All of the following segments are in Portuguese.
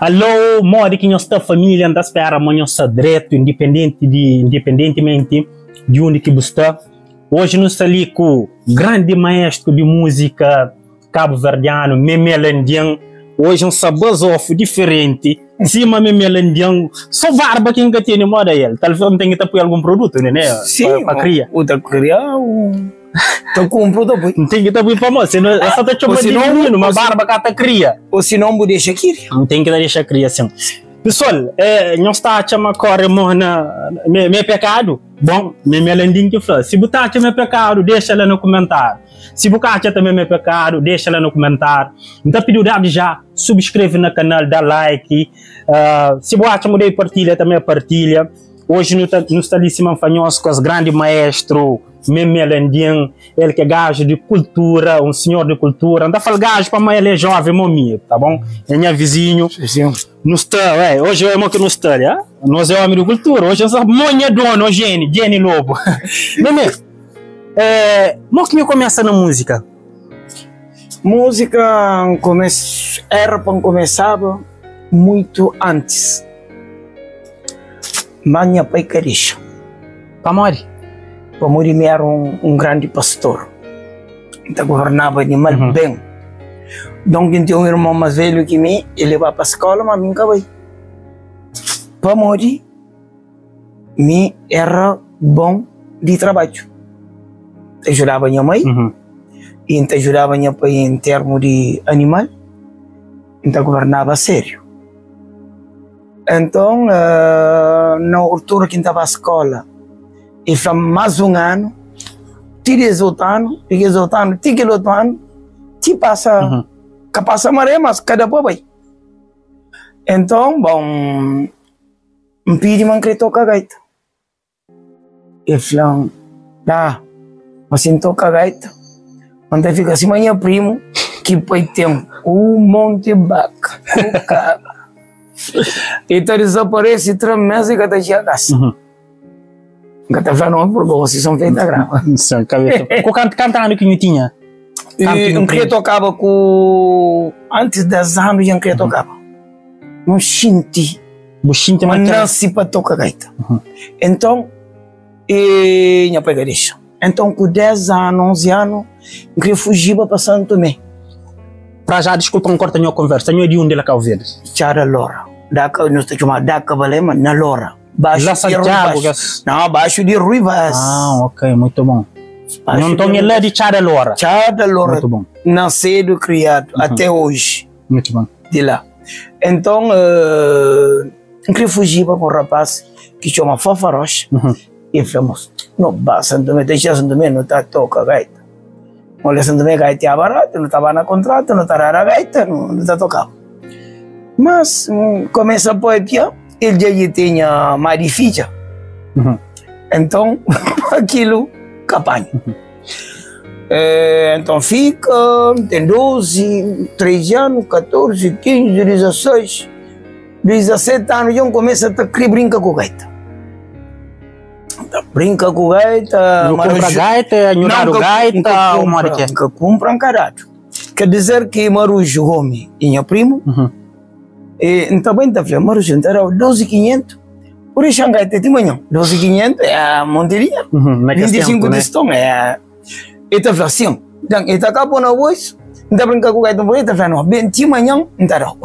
Alô, mori que nossa família anda espera amanhã direito, independentemente de onde que você está. Hoje nós estamos ali com o grande maestro de música cabo-verdiano, Memelandian. Hoje um sabazofo diferente. Cima Memelandian, só barba que ainda tem moda ele. Talvez não tenha que algum produto, né? Sim, para criar. O da criar, então compro depois. Não tem que estar muito famoso, senão essa tá chamando uma barba que ela cria. Ou se não, vou deixar aqui. Não tem que deixar criação. Pessoal, não está a chamar corre meu pecado. Bom, meu landing que fala. Se botar meu pecado, deixa lá no comentário. Se botar também meu pecado, deixa lá no comentário. Então, pediu já, subscreve no canal, dá like. Se botar mudei partilha, também partilha. Hoje nós estamos ali fanhosos com os grandes maestros, Memelandian, ele que é gajo de cultura, um senhor de cultura. Não fala gajo para mãe, ele é jovem, momia, tá bom? É minha vizinho. Nós hoje é que nós estamos, nós é homem de cultura. Hoje nós somos monha dono, Jenny Lobo. Meme, como que começa na música? Música era para começar muito antes. Minha pai queria. Pamori? Pamori era um grande pastor. Então governava animal bem. Então tinha um irmão mais velho que mim, ele vai para a escola, mas nunca vai. Pamori era bom de trabalho. Ajudava minha mãe, e ajudava minha pai em termos de animal, então governava sério. Então, na altura que estava à escola, e foi mais um ano, tive outro ano, te passa, que passa maré, mas cada pouco. Então, bom, me pedi uma que toca gaita. E falou, mas não toca gaita. Então fica assim, minha primo, que pode ter um monte de vaca, então desaparece e tramessa e cada dia a casa. Cada vez não, porque vocês são feitas grava. Qual cantando que não tinha? Eu queria tocava com... Antes de 10 anos eu queria tocava. Um xinti. Mas nasci para tocar gaita. Então, minha pega deixa. Então, com 10 anos, 11 anos, eu queria fugir para Santo Tomé. Para já, desculpa, não corta a minha conversa. Não é de onde ela caiu verde? Chara Lora. Daca, nós estamos chamando Daca Valema, na Lora. Baixo de Ruivas. Não, baixo de Ruivas. Ok, muito bom. Não estou lá de Chara Lora. Chara Lora. Muito bom. Nascido, criado, até hoje. Muito bom. De lá. Então, eu queria fugir para um rapaz que chama Fafaroche. E falamos, não, Santo Tomé, deixa Santo Tomé, não está toca gaita. Olha, Santo Tomé, gaita é barato, não estava na contrato, não estava na gaita, não está tocando. Mas, começa a poetia, ele já tinha mais difícil. Então, aquilo, capanha. Então fica, tem 12, 13 anos, 14, 15, 16, 17 anos, já começa a querer brincar com gaita. Brinca com gaita, não compra gaita, não gaita, ou nunca compra um caralho. Quer dizer que Marujo Gomes e meu primo, então bem tá falando, Marujo era 12.500, por isso a gaita de manhã, 12.500 é a Monteria, 25 de estômago é. E tá falando assim, então ele tá acabando na voz, então brinca com gaita, ele tá falando, bem de manhã, então não,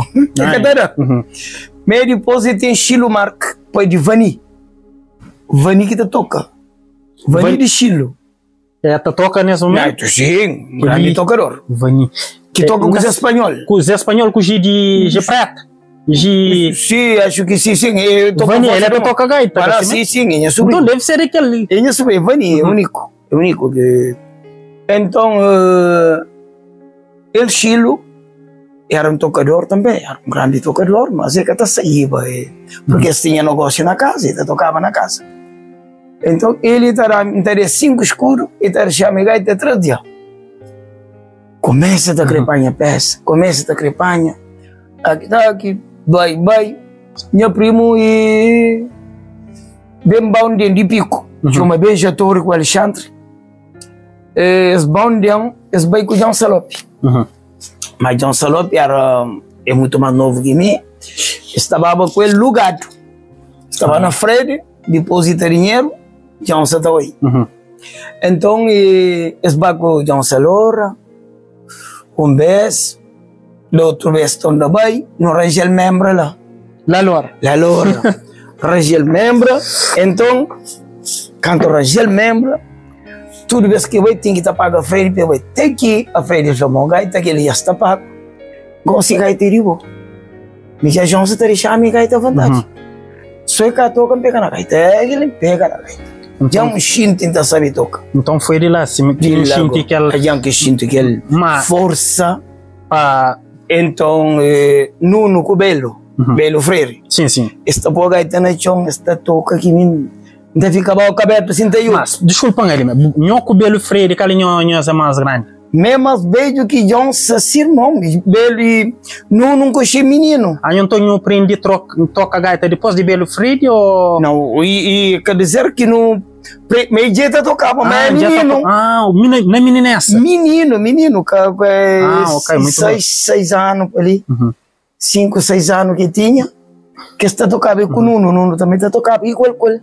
mas depois tem estilo marca, pode de Vani. Vani que te toca. Vani de estilo. É, te toca nesse momento? Sim, grande tocador. Vani. Que toca com os espanhol. Com os espanhol, com os de prata. Sim, acho que sim. Vani, ele toca gaita. Sim, então deve ser aquele. Ele subiu, Vani, é único. É único que... Então, ele estilo era um tocador também, era um grande tocador, mas ele até saía, porque tinha negócio na casa, ele tocava na casa. Então ele estava 5 escuro e estava chamando gaita atrás de começa a crepanha peça, começa a crepanha, aqui, vai, meu primo e bem bom de pico, chama beija-torre com Alexandre, bem com John Salop. Mas John Salop é muito mais novo que mim, estava com ele lugado. Estava na frente, deposita dinheiro, já não está aí. Então, esse banco já não se lora, vez, do outro vez estão também, no Rangel membro lá. La lora. La lora. Rangel membro, então, quando Rangel membro, tudo vez que vai tem que pagar a frente, vai ter que a frente chamou gaita que ele já está pago. Gosto gaita ribo. Me já já se deixar a minha gaita vantagem. Só que a toca pega na gaita, ele pega na gaita. Já um xinto tenta saber tocar. Então foi de lá, se me xinto que ele... Já que xinto que ele força. Então, Nuno Cubelo, Belo Freire. Sim, sim. Esta boa gaita na chão, esta toca que me... Ainda fica bom aberto, assim tem mas, desculpa, ele, Nhoco Belo Freire, que ele é mais grande. Mesmo vejo que John se irmão, Belo não coxi menino. Aí então aprendi toca gaita depois de Belo Freire ou... Não, e quer dizer que não... Meio dia tocava, mas é menino. Não é menina essa? Menino, que ok, muito bom. 6 anos ali. 5, 6 anos que tinha. Que está tocava com o Nuno também está tocava igual com ele.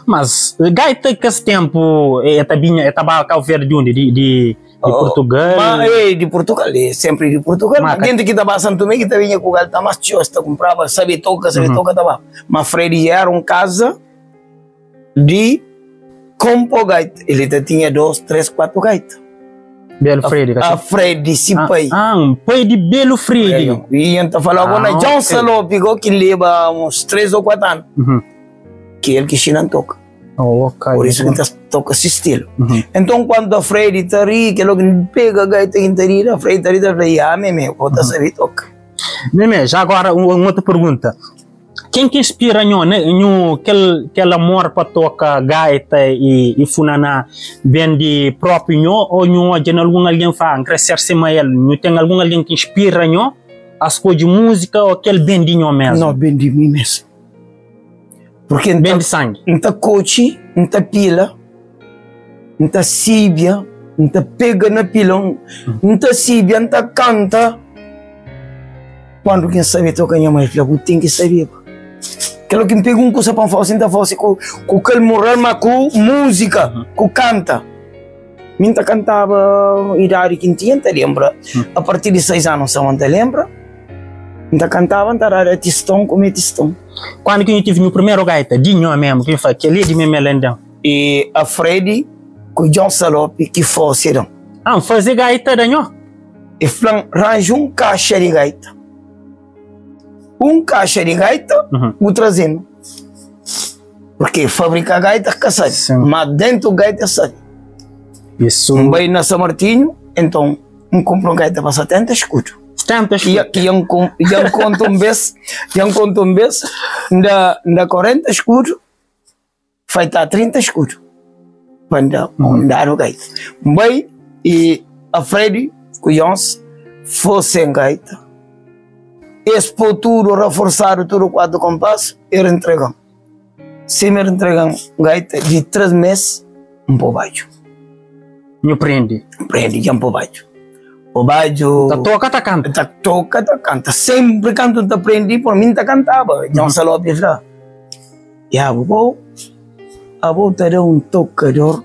Mas gaita que esse tempo estava cá ver de onde? De Portugal? De Portugal, sempre de Portugal. Mas gente que estava em Santo Tomé que vinha com gaita mais chosta, comprava, sabe toca, estava. Mas Freddy era um casa de compo gaita. Ele tinha 2, 3, 4 gaitas. Belo Freire? A Freddy, sim, pai. Um pai de Belo Freire. E então falou agora, John Saló pegou que leva uns 3 ou 4 anos. Que ele que China toca. Por isso que toca esse estilo. Então, quando a Freddy está ali, que logo pega a gaita inteira, a Freddy está ali, meme, vou saber tocar. Meme, já agora uma outra pergunta. Quem que inspira aquele amor para tocar gaita e funaná bem de próprio ou tem alguém que crescer-se mais ele? Tem alguém que inspira a escolha de música ou aquele bem de mesmo? Não, bem de mim mesmo. Porque bem de sangue. Não tá coach, não tá pila, não tá síbia, não tá pega na pila, não tá síbia, não tá canta. Quando quem sabe tocar minha mãe, eu tenho que saber. Aquilo que me pega coisa para fazer, então fazer com aquele moral, mas com música, com canta. Minha cantava idade que tinha, te lembra? A partir de 6 anos, só não te lembra? Ainda cantava, era tistão como tistão. Quando que eu tive meu primeiro gaita, Dinho mesmo, que foi aquele de Memelendão? E a Freddy, com o John Salope, que fosse. Fazer gaita, Dinho? E arranjou um caixa de gaita. Caixa de gaita, o trazendo. Porque fabricar gaita, sabe? Mas dentro da gaita, sabe? Isso. Vai na São Martinho, então, comprou gaita para 70 escudos. E eu conto um vez, ainda 40 escudos, vai estar 30 escudos. Para andar no gaita. Vai e a Freddy, com o Jons, fosse em gaita. Expor tudo, reforçar tudo, 4 compassos, e entregam. Se me entregam gaita de 3 meses, pouco baixo. Me prende? Prende, já baixo. O baixo... Toca, canta? Toca, canta. Sempre quando te aprendi, por mim te cantava. Já se lo lá. E a avó era um tocador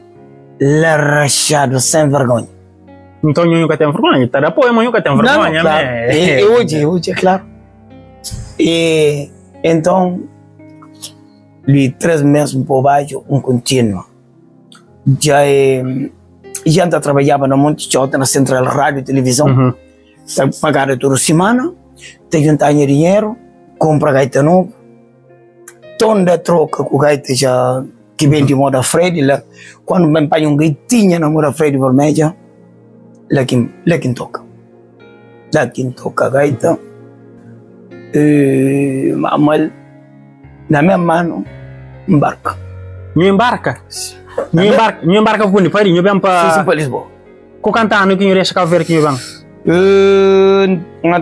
larrachado, sem vergonha. Então eu nunca tenho vergonha, tá? Depois eu nunca tenho vergonha, né? Hoje, claro. E então, de 3 meses por baixo, contínuo. Já trabalhava no Monte Chota, na Central Rádio e Televisão. Pagava toda semana, te juntar dinheiro, compra gaita novo. Toda troca com gaita já, que vem de moda Freddy, lá, quando me empanha gaitinha na moda Freddy vermelha, lá quem toca. Lá quem toca gaita. Mas na minha mão, embarca. Me embarca? Me embarca com o pai, eu venho para Lisboa. Com cantando que eu deixa cá ver que eu venho.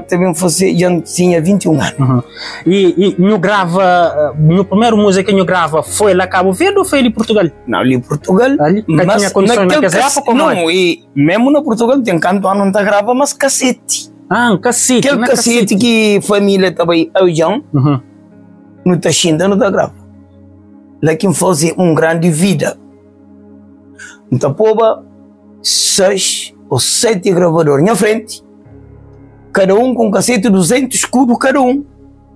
Também já tinha 21 anos. E eu grava, meu primeiro música que eu grava foi lá Cabo Verde ou foi ali em Portugal? Não, ali em Portugal. Ali? Mas tinha condições naquela época? Não, e mesmo no Portugal tem canto não está grava, mas cassete. Ah, um cassete. Aquele cassete que família também é o João, não está xinda, não está grave. Lá quem fosse grande vida. Então, poba 6 ou 7 gravadores na frente, cada com cassete 200 escudos cada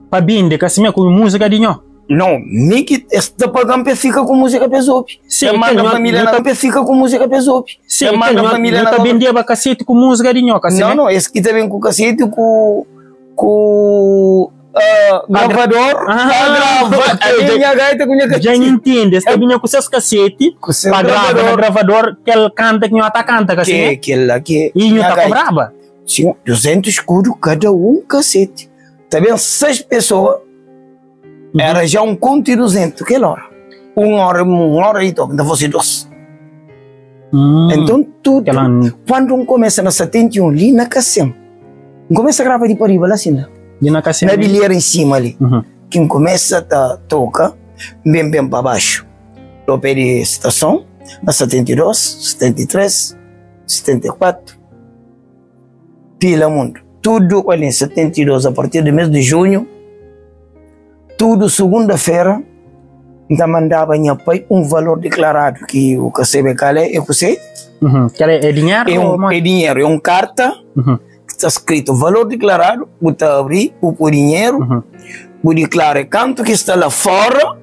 Para binde, que assim com música de nho. Não, nem que esta pagampa fica com música pessoa. Sim, a família na fica com música pessoa. Sim, a família na vendia cassete com música de nho, não, esse que também com cassete com gravador, a minha gaita com minha cassete. Já entende, esta vinha com seus cassete, para gravar gravador, que ele canta que nho canta, que lá que e nho tá cobrava. Sim, 200 escudos cada cassete. Também 6 pessoas. Era já conto de 200, que hora? Uma hora e toque, ainda fosse 2. Então, tudo. Quando começa na 71, ali na Cassem, começa a gravar de pariba lá assim, na Cassem, na bilheira em cima ali. Quem começa a tocar, bem para baixo. No pé de estação, na 72, 73, 74. Pila mundo. Tudo, olha, em 72, a partir do mês de junho, tudo segunda-feira, ainda mandava minha pai valor declarado que o CBK é você. Que é dinheiro? É dinheiro, é carta que está escrito valor declarado, você abrir o dinheiro, você declara quanto que está lá fora,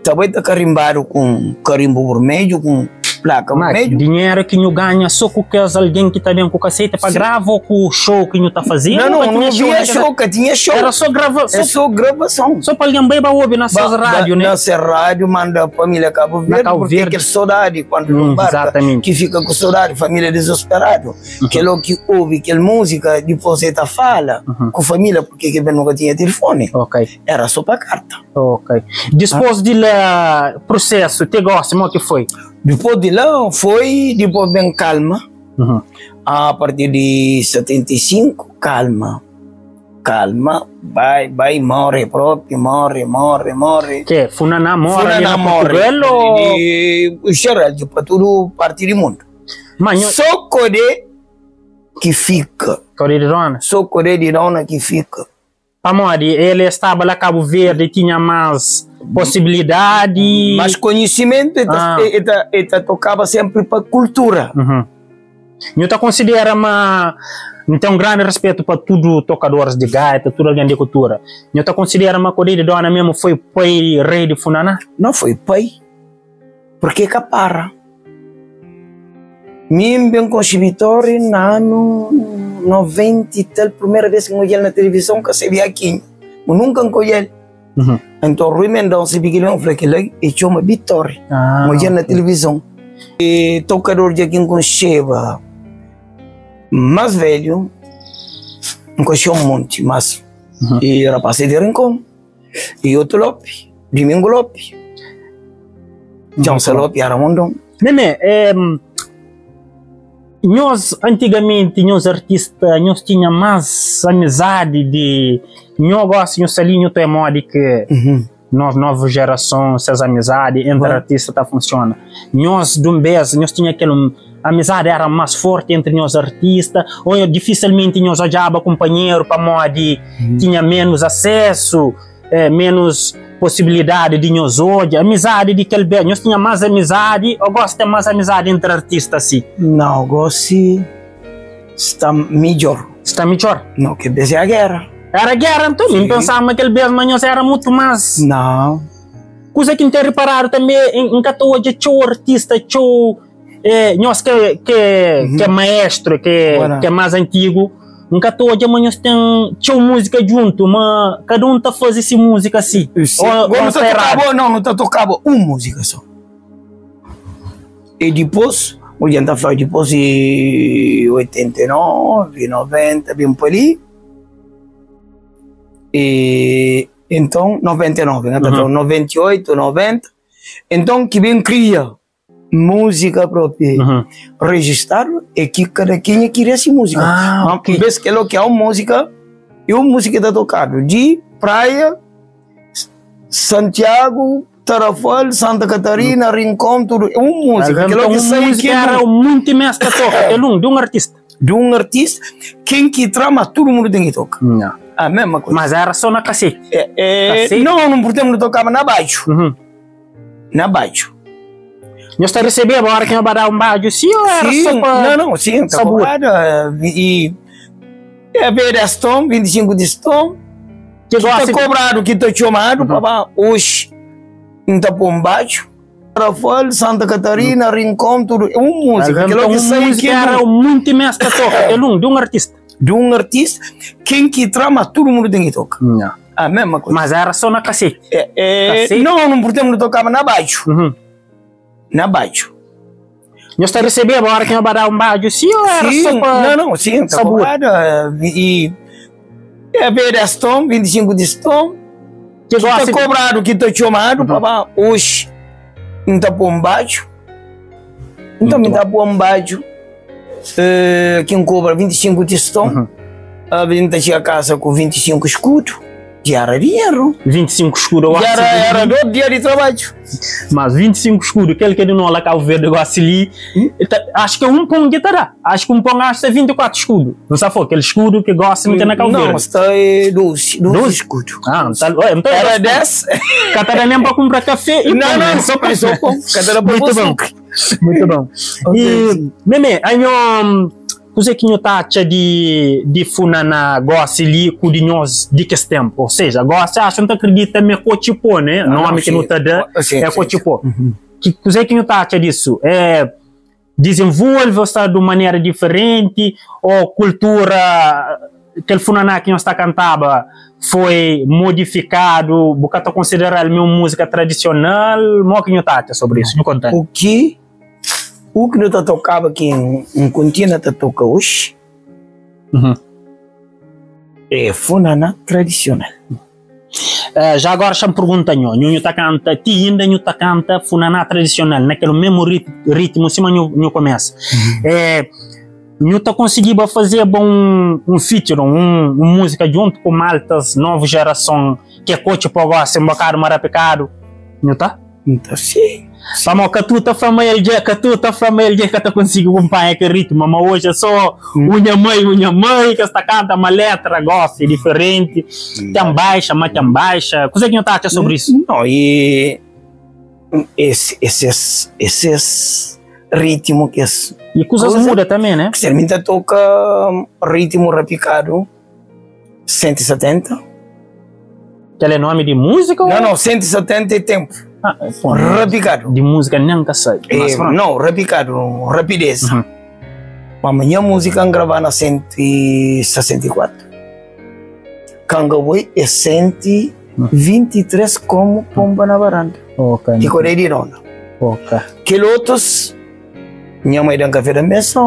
também está carimbado com carimbo vermelho, com placa vermelho. Dinheiro que não ganha só com alguém que está dentro com o cacete para gravar ou com o show que não está fazendo? Não havia show, que tinha show. Era só gravação. É só gravação. Só para alguém bem para ouvir nas suas rádios, né? Nessa rádio manda a família Cabo Verde, porque aquele saudade quando não barca, que fica com saudade, família desesperada. Aquele que ouve aquela música, depois ele fala com a família, porque ele nunca tinha telefone. Era só para carta. Depois do processo, te gosta, como que foi? Depois de lá, foi depois bem calma. A partir de 75, calma. Vai, morre próprio, morre. Que? Funaná morre? O geral, para tudo parte do mundo. Só Coré que fica. Só Coré de Dona que fica. Amori, ele estava lá em Cabo Verde, tinha mais possibilidade. Mais conhecimento, ele tocava sempre para cultura. Eu considero não tem grande respeito para tudo tocadores de gaita, tudo alguém de cultura. Eu considero uma coisa de dona mesmo foi pai rei de Funaná? Não foi pai, porque capara. Mim bem concebitório no ano 90 e tal, primeira vez que eu ia na televisão, que eu vi aqui, eu nunca encolhi. Então Rui Mendonça eu falei que ele tinha uma vitória, eu ia na televisão. E tocador de aqui com Sheba, mais velho, conheci monte, mas e rapaz de Rincón, e outro Lopes, Domingo Lopes, Johnson Lopes, Aramondon. Nós, antigamente, nós artistas, nós tínhamos mais amizade de... Nós gostamos, nós ali, nós temos de que nós, nova geração, essas amizades entre artistas tá funciona. Nós, de um vez, nós tínhamos aquela amizade era mais forte entre nós artistas, ou dificilmente nós odiava companheiro para modo tinha menos acesso, menos possibilidade de nós hoje, amizade de aquele bem, nós tinha mais amizade, eu gosto de mais amizade entre artistas assim. Não, gosto está melhor. Está melhor? Não, que vez é a guerra. Era guerra, então, nem pensava que aquele bem, mas era muito mais. Não. Coisa que não tem reparado também, em que hoje é artista, nós que é maestro, que é mais antigo, nunca hoje amanhã tem música junto, mas cada está fazendo essa música assim. Não está tocando uma música só. E depois, o gente falou depois de 89, 90, bem por ali. E então, 99, 98, 90. Então, que bem cria música própria registrada e que cada quem queria essa música. Vez que é uma música e uma música está tocada de praia, Santiago, Tarrafal, Santa Catarina, Rincón, tudo uma música. Então, uma música era muito mestre toca, de um artista. de um artista, quem que trama, todo mundo tem que tocar. A mesma coisa. Mas era só na cassete? Não podemos tocar na baixo. Na baixo. Nós está recebendo agora que vai dar um baixo, sim ou era só para... Não, sim, está cobrado. E é 10 tom, 25 de tom. Que está cobrado, que está chamado, para hoje, está por baixo. Rafael, Santa Catarina, Rincón, tudo. É uma música. Então, música era muito mestre toca. É de um artista. De um artista, quem que trama, todo mundo tem que tocar. A mesma coisa. Mas era só na cassete? Não podemos tocar na baixo. Na baixo. Nós está recebendo agora que vai dar um baixo, sim ou era só para... Não, sim, está cobrado. E é 10 tom, 25 de tom. Que está cobrado, que está chamado, para hoje. Está por baixo. Então, está por baixo. Quem cobra 25 de tom. A gente tinha casa com 25 escudos. Já era dinheiro. 25 escudos. Já era 2 dias de trabalho. Mas 25 escudos, aquele que não olha Cabo Verde, gosta ali. Acho que é um pão que está. Acho que um pão gasta 24 escudos. Não sabe foi aquele escudo que gosta de na Cabo Verde? Não, está 12 escudos. Então era 10. Cada nem para comprar café. Não, só para pão. Cada muito bom. Muito bom. E, meme, aí você que não tá de funana gosta ali com nós de que tempo, ou seja, gosta acha não acredita me cotipo, né? Nome que não tá dando é cotipo. Que você que não tá disso desenvolve está de maneira diferente ou cultura que funana que nós está cantava foi modificado, bocata considerar a minha música tradicional, mo que não tá sobre isso, me conta. O que não está tocando aqui em Continente está tocando hoje é funana tradicional. Já agora já me pergunta, Nho tá canta, ti ainda Nho tá canta funana tradicional, naquele mesmo ritmo, cima Nho começa. Nho tá conseguindo fazer um feature, uma música junto com maltas, nova geração, que é coach para você, embocado, marapicado, Nho tá? Então sim. Sama katuta família que tá conseguindo acompanhar aquele ritmo, mas hoje é só unha mãe que está canta uma letra gosta diferente, tem baixa, mas tem baixa. Coisa que não tá sobre isso? Não, e esses ritmo que e coisas muda também, né? Se ele toca ritmo rapicado 170. Aquele é nome de música? Não, 170 é tempo. Rapicado. De música nunca sai. Não, rapicado, rapidez. Amanhã a música gravar na 164. Cangaway é 123 como pomba na varanda. E correr de ronda. Que outros, minha mãe dá café da mesa,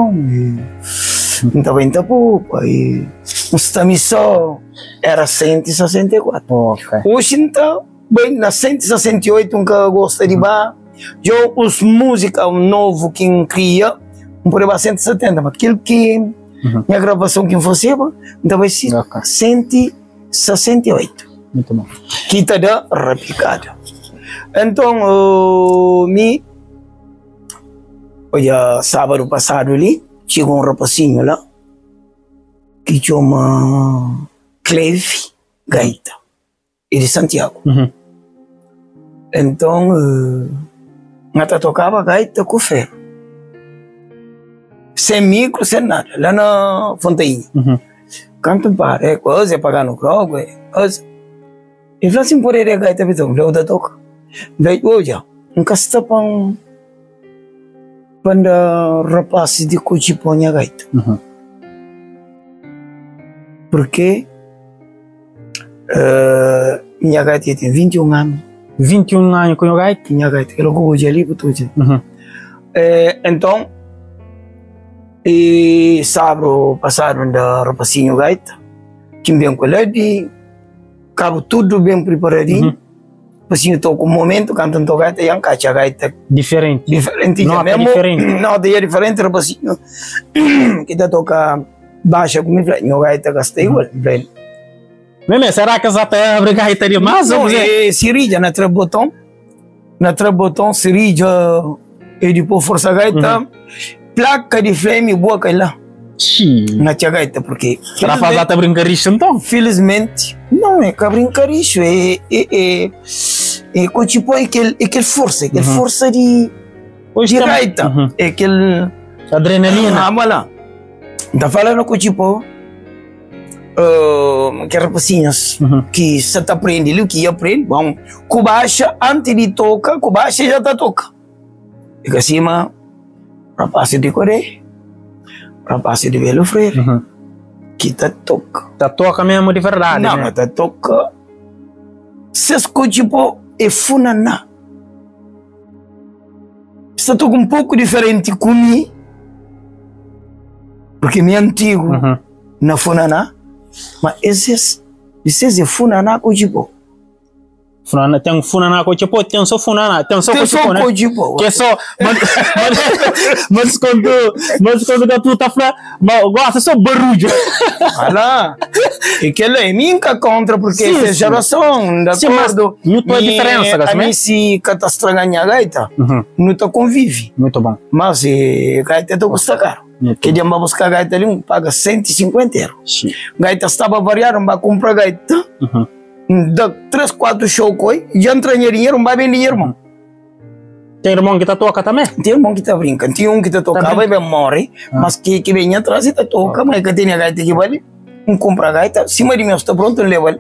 então vem tapupa e está missão era 164. Hoje então bem na 168 nunca gosta de bar. Eu os música novo que cria por aí 170, mas aquilo que minha gravação que você então vai ser 168. Muito bom. Que está da replicada. Então olha, sábado passado ali chegou um rapazinho lá que chama Cleve Gaita, e de Santiago. Então, nós tocava gaita com ferro. Sem micro, sem nada, lá na Fontainha. Canto para, coisa, pagar no crogo, coisa. E falou assim, por aí a gaita, eu da toca. Daí, olha, nunca está para rapaz de Cochiponha a gaita. Porque minha gaita tem 21 anos. 21 anos com o gaita? Minha gaita, que logo hoje ali, então, e sábado passado da rapazinho gaita, que bem com ele, cabo tudo bem preparadinho. Assim, estou com um momento, cantando gaita, e encaixa a gaita. Diferente. Não, é diferente. Não, é diferente, rapazinho. Que está toca baixa comigo, minha gaita gastei igual. Meme, será que essa abre gaita de mais? Não, é Sirija, na trabotão, Sirija, e depois força gaita, placa de flame boa que lá. Na tia gaita, porque... Rapaz, tá brincando isso então? Felizmente, não é que brincar isso, é tipo aquele força de gaita, é aquele... Adrenalina. Ah, lá. Tá falando com tipo... que rapazinhos que você tá aprendendo, que aprende, bom, Cubacha, antes de tocar, Cubacha já tá toca. E que cima, rapaz de Coreia, rapaz de Belo Freire, que tá toca. Tá toca mesmo de verdade, não, né? mas tá toca. Se escuta, tipo, é funaná. Você toca um pouco diferente comigo, porque me antigo na funaná, mas esses é funaná com tipo. Tem um funaná com tipo, tem só funaná, tem só com tipo, que é só, mas quando tu tá falando, gosta só barulho. Olha, e que é minha contra, porque essa geração, de acordo, muito a diferença, a mim se catastrar ganhar gaita, não tá convive. Muito bom. Mas gaita tá custa caro. Que dia vamos buscar gaita ali, paga 150 euros. Gaita estava variando, vai comprar gaita, dá 3, 4 shows, já entra dinheiro, vai bem dinheiro, mano. Tem irmão que tá toca também? Tem irmão que tá brincando, tem um que tá toca, vai bem morre, mas que vem atrás e tá toca, mas que tem a gaita que vale, compra a gaita, cima de mim está pronto, leva.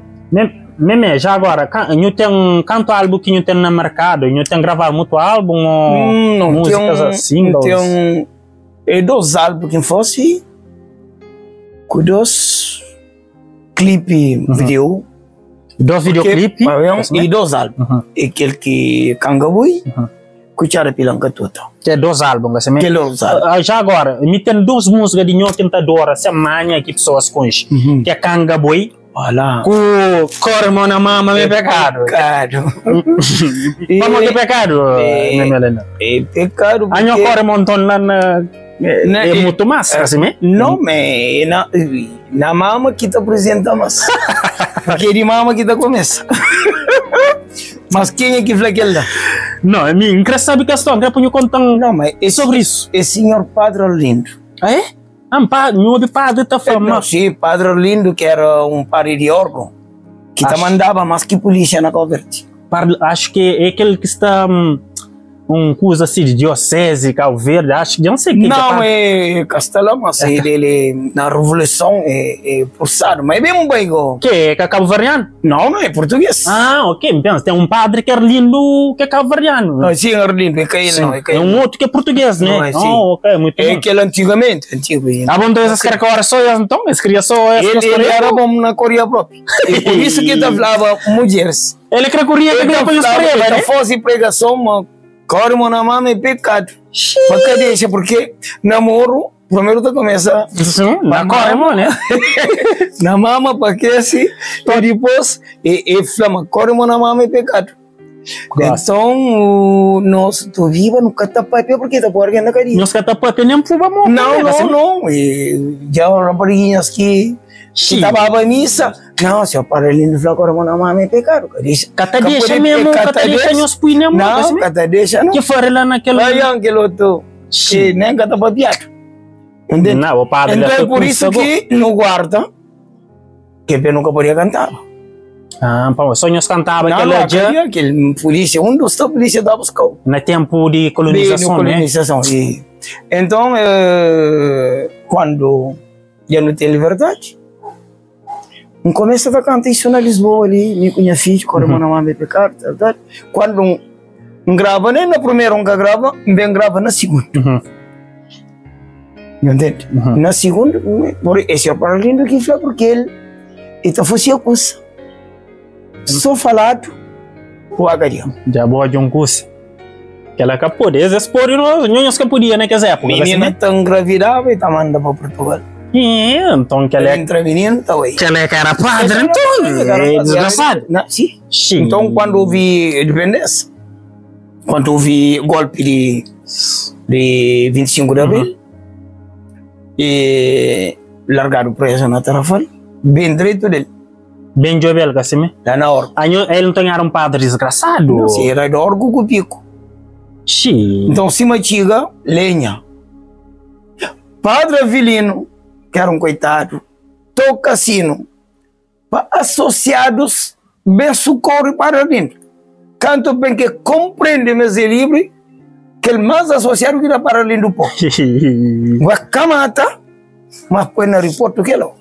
Meme, já agora, eu tenho quanto álbum que eu tenho no mercado? Eu tenho gravar muito álbum ou não, músicas assim? Tem 2 álbuns que fosse, com 2 clipes vídeo. 2 videoclipes? E 2 álbuns. Aquele que Cangabui, Cuchara Pilanca Tuta. Que é 2 álbuns, assim mesmo? Que é 2 álbuns. Já agora, me tem 2 músicas de Nho Tentadora, semana que pessoas conhecem, que é Cangabui, com Cormo na Mama, meu pecado. Como que pecado, minha Melena? É pecado porque... Anho Cormo então lá é muito massa, assim mesmo? Não, mas na mama que te apresenta mais. Porque de mama que te começa. Mas quem é que fala aquele lá? Não, é minha. Quer saber que questão, quer pôr contando sobre isso. É senhor Padre Lindo. É? Meu padre tá falando. Sim, Padre Lindo, que era um padre de órgão, que te mandava mais que polícia na converte. Acho que é aquele que está... coisa assim de diocese, Cabo Verde, acho que não sei o que. Não, é Castelão, mas ele na Revolução é forçado, mas é bem um beigo. Que é Cabo Verdeano? Não é português. Ah, ok, pensa, tem um padre que é lindo que é Cabo Verdeano. Não, sim, é lindo, é ele não. É um outro que é português, né? Não, sim. Ok, muito bom. É aquele antigamente, antigo. Ah, bom, então essas caras só então, eles queriam só ele era bom na Coreia própria. E por isso que ele falava mulheres. Ele queria correr, ele queria fazer né? Se fosse pregação, uma Cormo na mama é pecado. Porque deixa, porque namoro, primeiro tu começa na cormo, né? Na mama, porque assim, e depois, flama, cormo na mama é pecado. Então, nós, tu viva no catapapé, porque tá por alguém na carinha. Nós catapapé nem fuba muito. Não. Já rapariguinhas que tava a missa. Não, se eu paro ali no flaco, na mama é pecado. Cata deixa mesmo, cata deixa nos puinhos. Não, cata deixa não. Que fora lá naquela... Aí, aquele outro, que nem catapapiado. Não, o padre... Então é por isso que no guarda, que eu nunca podia cantar. Ah, pô, sonhos cantava aquele polícia, um dos polícias da buscou. No tempo de colonização, né? Então, quando já não tem liberdade, começa a cantar isso na Lisboa ali, me conheci, correu na mão de pecado, verdade? Quando grava, nem na primeira nunca grava, bem grava na segunda. Entende? Na segunda, esse é para lindo que foi porque ele está fazendo coisa. Só falado o agarião. Já boa de curso. Que ela capô, esses porém não que podia naquela época. Menina tão engravidava e tá mandando para Portugal. Então que ela é... Entra menino, tá aí. Que ela era padre, então. É desgraçado. Sim. Então quando houve independência, quando houve golpe de 25 de abril, e largaram preso na Tarrafal, bem direito dele. Bem jovem, assim, lá na hora. Ele não tinha um padre desgraçado. Não, se era de orgo com pico. Sim. Então, se matiga, lenha. Padre Avilino, que era um coitado, toca sino para associados bem socorro para dentro. Canto bem que compreende mas é livre que ele mais associado que dá para além do povo. Vai camata, mas põe na reporto que não.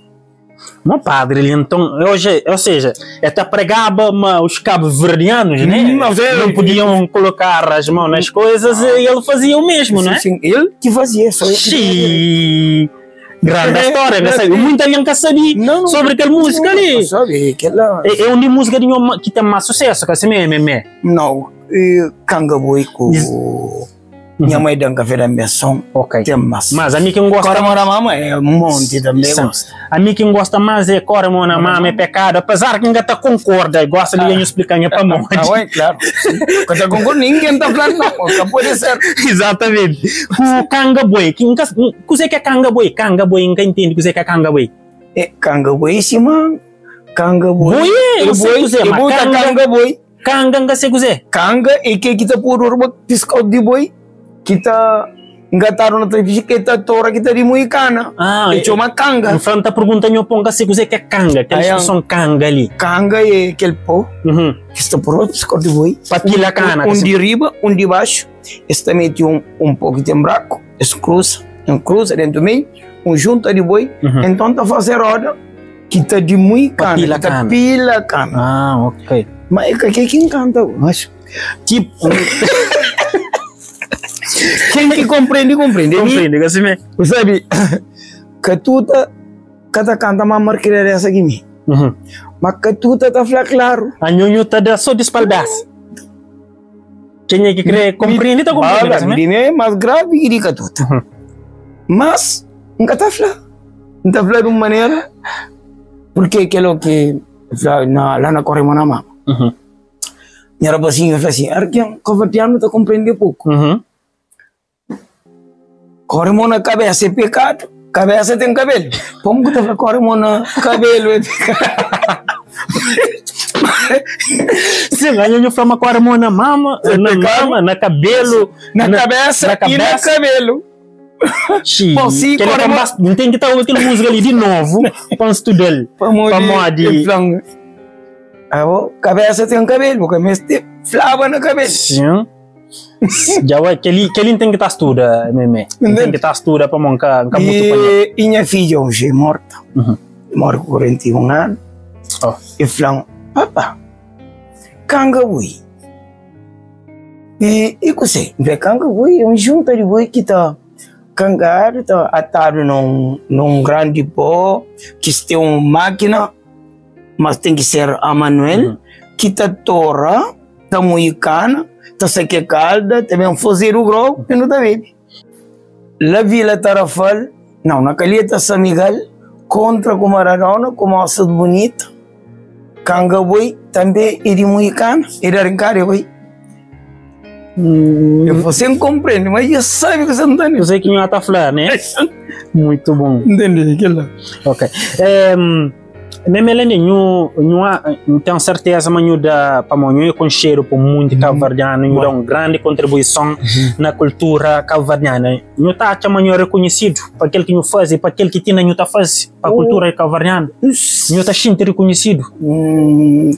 Não, padre, então, hoje, ou seja, até pregava os cabo-verdianos, né? Não podiam colocar as mãos nas coisas e ele fazia o mesmo, né? Sim, ele que fazia, só ele que fazia. Grande história, né? Muita gente quer saber sobre aquela música ali. Sabe, aquela... É uma música que tem mais sucesso, que assim mesmo. Não, Cangaboi com... Minha mãe dá um café da minha som. Ok. Tem massa. Mas a mim que gosta... Cora mama é um monte também gosta. A mim que gosta mais é Cora mama é pecado. Apesar que ninguém tá concorda. Gosta de eu explicar para mim. Ah, é claro. Quando concorda, ninguém tá falando não. Pode ser. Exatamente. O Cangaboi. O que é Cangaboi? Cangaboi, ninguém entende o que é Cangaboi. É Cangaboi, sim, mano. Cangaboi. Boi é, eu sei o que é, mas Cangaboi. Canga, não sei o que é. Canga é que kita por urba piscou de boi. Kita engataram na televisão que está tora que está de muicana. É uma canga. Em frente a pergunta eu ponho assim que é canga, que eles são canga ali. Canga é aquele pó que está por outro piscou de boi. Patila cana. De riba, de baixo. Este mete um pouco de buraco, cruza dentro do meio, junta de boi. Então está fazendo roda que está de muicana. Pila cana. Ah, ok. Mas é que encanta, acho. Tipo. Quem que compreende. Compreende, assim mesmo. Sabe, que tu cada canta uma marqueira essa aqui, mas que tu tá falando claro. A nhonho tá só despaldaço. Quem é que crê, compreende, tá compreendendo, assim mesmo? É mais grave que tu. Mas, nunca tá falando. Não tá falando de uma maneira, porque aquilo que lá na Corrimona Mama. Minha rapazinha fala assim, Arquian, convertiano tá compreendendo pouco. Corrimona cabeça é pecado, cabeça tem cabelo. Como que tu fala corrimona cabelo é pecado? Sim, a gente fala corrimona mama, na cabelo, na cabeça e na cabelo. Sim, tem que estar ouvindo aquela música ali de novo para estudar. Para modir. Cabeça tem cabelo, cabeça tem flava na cabeça. Sim. Já vai, que ele tem que estar estuda, meme. Tem que estar estuda para montar muito panha. E minha filha hoje é morta. Morre com 41 anos. E falam, papa, Cangaboi. E você, Cangaboi é junta de boi que está cangado, está atado num grande pó, que tem uma máquina, mas tem que ser a manuel, que está tora, está moicana, está seque calda, também fazer o grau e não está bem. La Vila Tarrafal, não, na Calheta São Miguel, contra com Maradona, com uma cidade bonita. Cangaboi também é de moicana, é de arrancar, boi. Você não compreende, mas já sabe que você não entende. Eu sei que não está falando, né? Muito bom. Entende aquilo? Ok. Mesmo ele não tenho certeza, mas da pamonha com cheiro para muito cabo-verdiano, não dá uma grande contribuição na cultura cabo-verdiana. Não está chamando reconhecido para aquele que não faz e para aquele que tem não está faz para a cultura cabo-verdiana. Não está sendo reconhecido.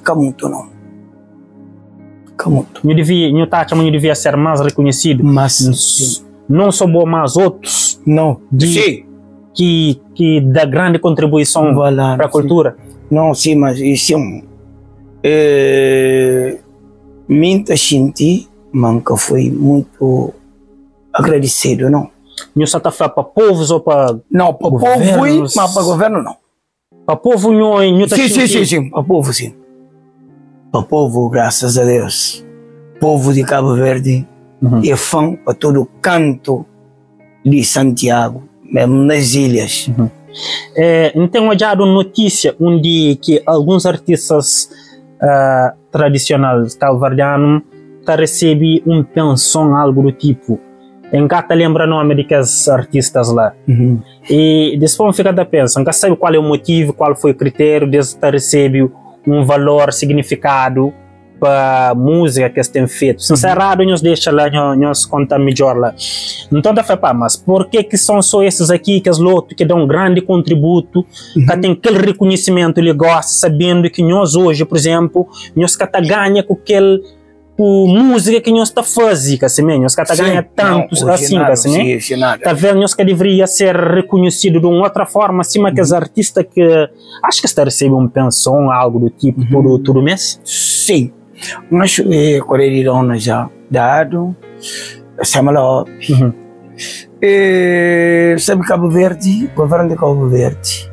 Camuto não. Camuto. Não está chamando devia ser mais reconhecido. Mas não só bom, mas outros. Não. Sim. Que dá grande contribuição para a cultura. Não, sim, mas isso muita gente nunca foi muito agradecido, não. Não só está falando para povos ou para não, para povo, mas para governo não. Para povo não está sim, para povo sim. Para povo, graças a Deus. Povo de Cabo Verde é fã para todo canto de Santiago. Mesmo nas ilhas. Então, já uma notícia onde que alguns artistas tradicionais cabo-verdianos recebem pensão, algo do tipo. Em cada lembra o nome daqueles artistas lá. E depois fica a pensar, nunca sabe qual é o motivo, qual foi o critério de receber um valor significado para música que eles têm feito. Sincerado, nos deixa lá, nos conta melhor lá. Então, da FEPA, mas por que são só esses aqui, que os outros que dão um grande contributo, que tem aquele reconhecimento, ele gosta, sabendo que nós hoje, por exemplo, nós que ganha com aquele música que nós está fazendo, assim, nós que ganha tanto assim, assim, tá vendo, nós que deveria ser reconhecido de uma outra forma, acima que os artistas que acho que está recebendo uma pensão, algo do tipo, todo mês? Sim, mas correram já dado, chama lá, sabe Cabo Verde, o governo de Cabo Verde,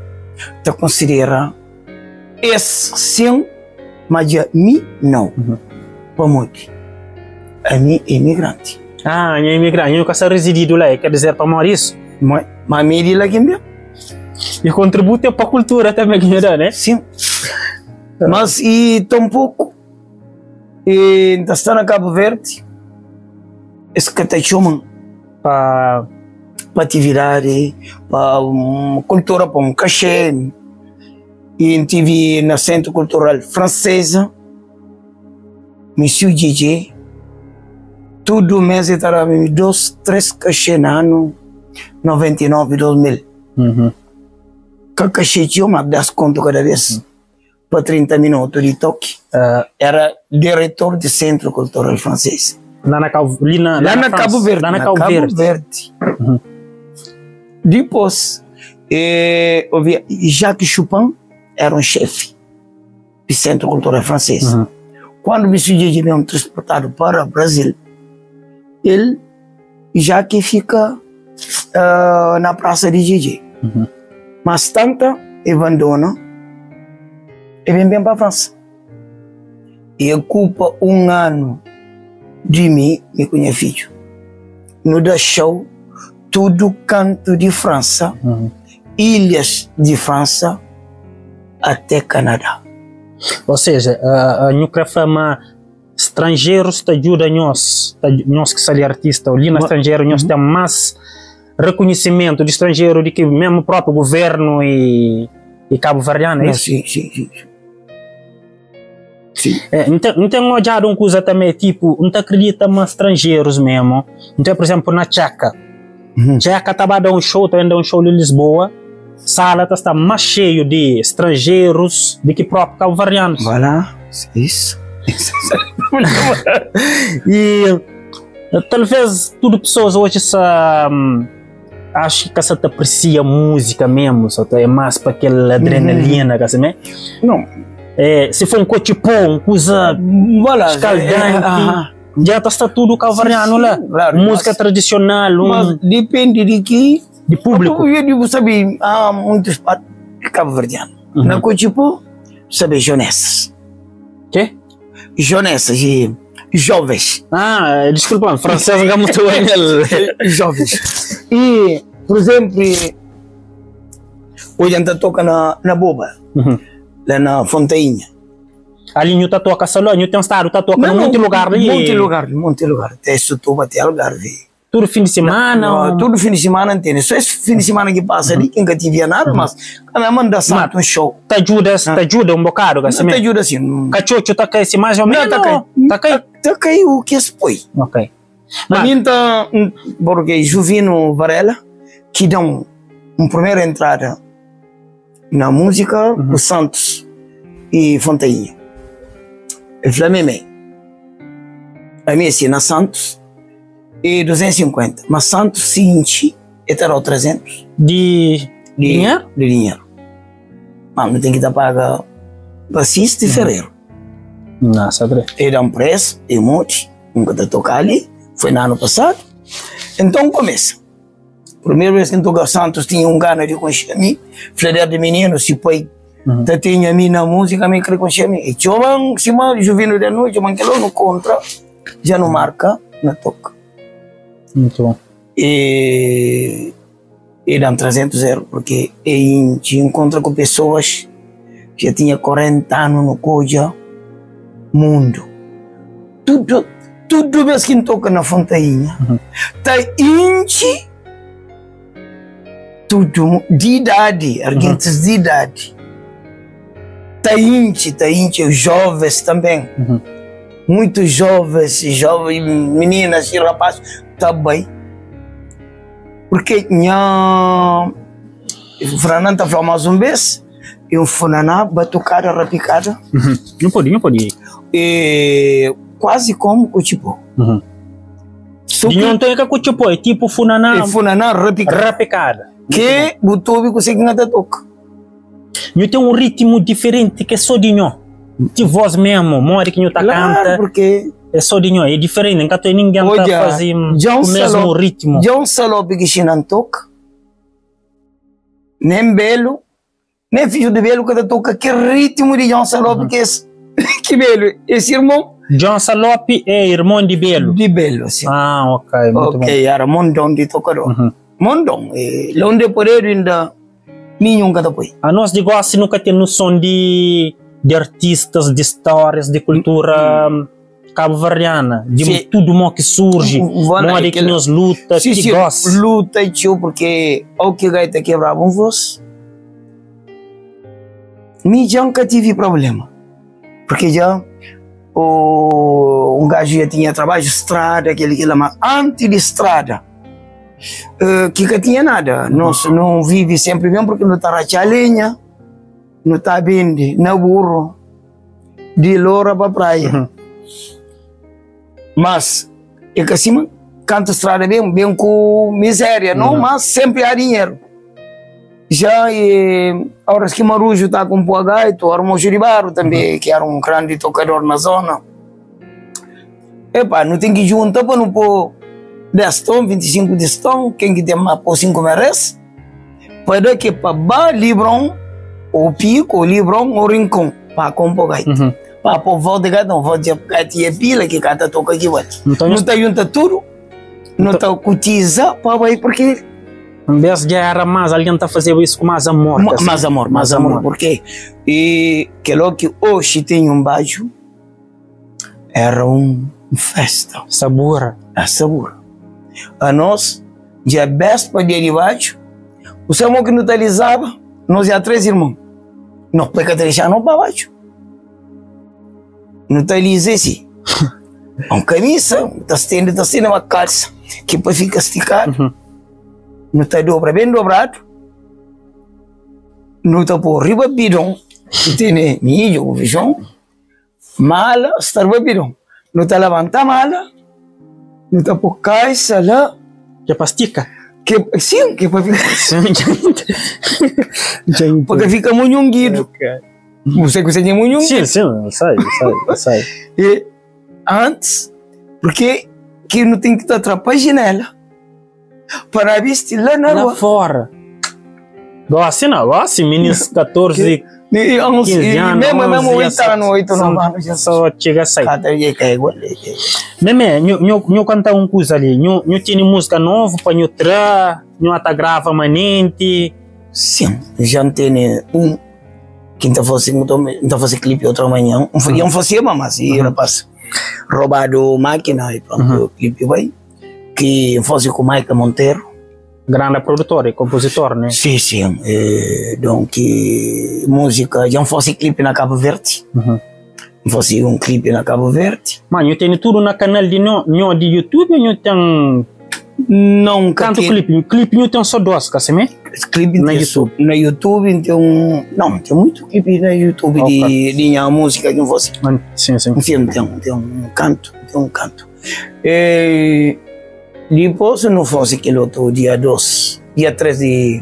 está considera esse sim, mas a mim não. Muito. A mim é imigrante. Ah, é imigrante. Eu nunca sei residido lá, quer dizer para Maurício? Mas me diz lá que mesmo. E contribui para a cultura também, né? Sim. Mas e tampouco está na Cabo Verde, esse que te chamam para atividade, para cultura, para um cachê. E estive na Centro Cultural Francesa. Monsieur DJ, todo mês estava 2, 3 cachê no ano 99, 2000. Que cachê tinha uma das contas cada vez para 30 minutos de toque. Era diretor do Centro Cultural Francês. Lá na Cabo Verde. Lá na Cabo Verde. Depois, Jacques Chopin era um chefe do Centro Cultural Francês. Quando o Monsieur Gigi é transportado para o Brasil, ele já que fica na praça de Gigi. Mas tanta abandona e vem bem para a França. E ocupa um ano de mim e com meu filho. No deixou todo canto de França, ilhas de França até Canadá. Ou seja, a fama estrangeiros te ajuda nós que somos artistas, ali no estrangeiro nós temos mais reconhecimento de estrangeiro do que mesmo o próprio governo e cabo-verdiano, é isso? Sim. Então, olhar uma coisa também, tipo, não acredita mais estrangeiros mesmo. Então, por exemplo, na Tcheca. Tcheca estava a dar um show em Lisboa. Sala está mais cheio de estrangeiros do que próprio cabo-verdianos. Voilà, isso. E talvez tudo pessoas hoje acho que você aprecia música mesmo, só é mais para aquela adrenalina, né? Não. Se for um cochipó, uma coisa escaldante, já está tudo cabo-verdiano lá. Claro, música tradicional. Mas depende de que de público. Eu sabe, há muitos cabo-verdianos. Na Cochipó, sabe, jonesses. Que? Jonesses, jovens. Desculpa, francês não é muito bem. Jovens. E, por exemplo, hoje a gente toca na Boba, lá na Fontainha. Ali não está toca só, não tem estado, está toca em muito lugar. Muito lugar. Até Setúbal, até Algarve. Todo fim de semana? Todo fim de semana não tem. Só esse fim de semana que passa ali, que nunca tive nada, mas a minha mãe dá santo um show. Te ajuda um bocado? Te ajuda assim. Cachocho tá caindo mais ou menos? Tá caindo o que é põe. Ok. Mas então, porque Juvino Varela, que dá uma primeira entrada na música, o Santos e Fontainha. Eu falei, a minha assim, na Santos, e 250, mas Santos se enche e terá 300 de dinheiro? De dinheiro. Não tem que dar paga bassista e ferreiro. Não, sabe? E dá um preço, e monte, nunca te tocar ali, foi no ano passado. Então começa. Primeira vez que eu toco Santos, tinha um gana de conhecer a mim, falei de menino, se foi, tinha a mim na música, me queria conhecer a mim. E chovam, se mal, jovino de noite, mas que lá no contra, já não marca, não toca. Muito bom. E dão 300 euros, porque a gente encontra com pessoas que já tinham 40 anos no Coja, mundo. Tudo vez que toca na Fontainha, tá inchi, tudo de idade, arguentes de idade. Tá inchi, os jovens também. muitos jovens, meninas e rapazes também. Porque o Fernando está falando mais um vez, e o Funaná, batucada, rapicada. Não podia. E quase como o tipo. E não tem que o tipo, é tipo Funaná. E Funaná, rapicada. Que o Tobi consegue nada tocar. Eu tenho um ritmo diferente que é só de nós. De voz mesmo, mora que eu tá canta. Porque é só de nós, é diferente, nunca tem ninguém que faz o mesmo ritmo. Já um salão que Chinan toca, nem Belo, nem filho de Belo que toca, que ritmo de John Salop que é que Belo, esse irmão? John Salop é irmão de Belo. De Belo, sim. Ah, ok, muito bom. Era Mondon de tocador. Mondon, onde por ele ainda nenhum que depois. A nós de gosto nunca tem noção de artistas, de histórias, de cultura cabo-verdiana, de tudo mo que surge, modo que nos luta, que gosta. Luta e tio, porque ao que gaita quebrava um voz, já nunca tive problema, porque já um gajo já tinha trabalho de estrada, aquele lá, mas antes de estrada, que tinha nada, nós não vive sempre bem, porque não está a lenha, não está bem, não burro, de loura para praia. Mas, é que assim, canta estrada bem com miséria, não, mas sempre há dinheiro. Já, a hora que Marujo está com o Puagaito, o Armo Juribaro também, que era um grande tocador na zona. Epa, não tem que juntar para não pôr 10 tons, 25 de tons, quem que tem mais por 5 merece. Para que para ba Libron, o Pico, o Libron, o Rincon, para compor gaito. Para pôr volta de gato, não, volta de gato e pila que cada toca aqui. Não está junta tudo, não está cotiza para ir porque em vez de era mais, alguém está fazendo isso com mais amor. Mais amor, porque que logo que hoje tem um baixo, era festa. Sabura. A sabura. A nós, dia best para dia de baixo, o seu irmão que não utilizava, nós já 3 irmãos. Nós pega deixar não para baixo. Não utiliza assim. Uma camisa, está estendendo uma calça, que depois fica esticado. Não está bem dobrado, não está por riba bidão, que tem milho, feijão, mala, está riba bidão, não está levantando mala, não está por caixa lá. Que pastica? Sim, que para ficar. Porque fica muito ungido. Você consegue muito ungido? Sim, sai. E antes, porque que não tem que estar atrapalhando a janela. Para vestir lá na rua. Fora. Gosto, não, gosto. Meninos 14, 15 anos. Mesmo 8 anos, 8 anos. Só chega a sair. Eu cantar uma coisa ali. Eu tinha música nova para eu entrar. Eu até grava manente. Sim, já tem quinta fosse clipe outra manhã. Não fazia, mas rapaz, roubado máquina e pronto, o clipe vai. Que fosse com Maica Monteiro. Grande produtor e compositor, né? Sim. Donc, música, já fosse clipe na Cabo Verde. Fosse um clipe na Cabo Verde. Mas eu tenho tudo no canal de YouTube ou eu tenho... Não, canto clipe. Clipe eu tenho só 2, assim, clipe na YouTube. Na YouTube tem tem muito clipe na YouTube de minha música que fosse. Sim. Tem um canto. Depois não fosse aquele outro dia 3 de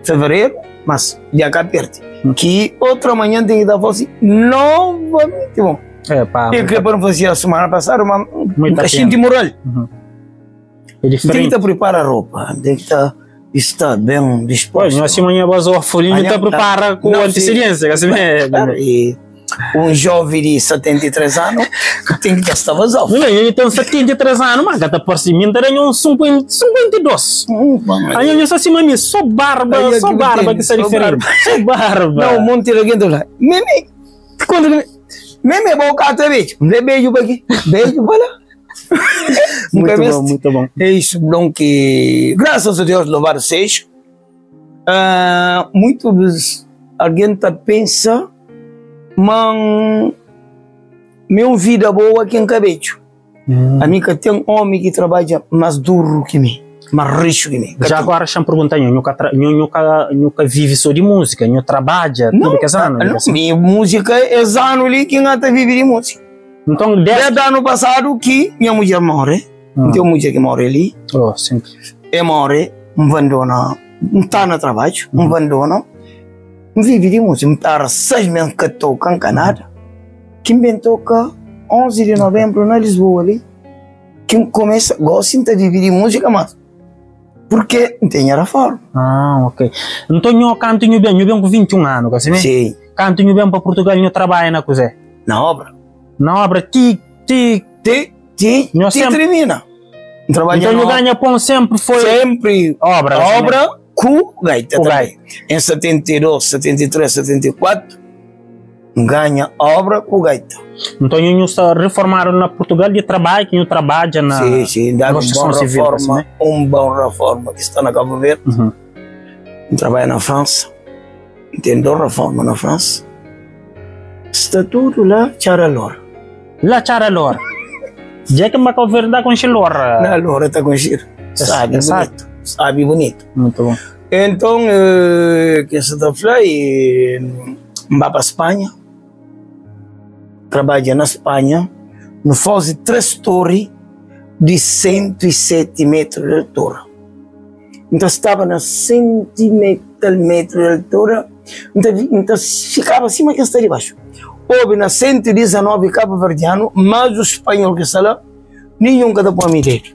fevereiro, mas dia 14. Que outra manhã tem que dar fosse novamente bom. Eu que não fazia a semana passada, um caixinho de moral. É diferente. Tem que estar preparar a roupa, tem que estar bem disposto. Nós amanhã vamos ao folhinho e prepara com antecedência. Jovem de 73 anos tem que estar vazado. Eu tenho 73 anos, mas até por cima eu tenho uns 52. Aí eu disse assim, só barba que está diferente. Só barba. Não, monte de alguém lá. Meme é bom cá também. Beijo para aqui. Beijo para lá. Muito bom. É isso, então que graças a Deus, louvado seja. Muitos alguém está pensa, mas Minha vida boa aqui em Cabecho. A mim que tem homem que trabalha mais duro que mim, mais rico que mim. Já agora deixa eu perguntar, nunca vive só de música, não trabalha, tudo que é ano? Minha música é ano ali que não vive de música. Então, desde ano passado que minha mulher morre, tem uma mulher que morre ali. Oh, sim. E morre, abandona, não está no trabalho, abandona, não vive de música. Está 6 meses que toca em Canadá, que me toca 11 de novembro na Lisboa ali, que começa, gosta de viver de música, mas porque não tem reforma. Ah, ok. Então, eu canto bem com 21 anos, assim, né? Sim. Canto bem para Portugal, eu trabalho na coisa. Na obra. Na obra, termina. Então, eu ganho pão sempre foi... Sempre obra. Obra com gaita também. Em 72, 73, 74, ganha obra com gaita. Então, eu reformaram na Portugal de trabalho, que eu trabalho na... Sim, dá uma boa reforma que está na Cabo Verde. Trabalha na França. Tem 2 reformas na França. Está tudo lá, Charalor. Lá, Charalor. Já que Cabo Verde está com Chilor. Na Lora está com Chilor. Sabe bonito. Sabe bonito. Muito bom. Então, que se está falando, vai para a Espanha. Trabalha na Espanha. Nos faz 3 torres de 107 metros de altura. Então, estava na 100 metros de altura. Então, ficava acima que está debaixo. Houve na 119 cabo-verdiano, mas o espanhol que está lá, nenhum cada para mim dele.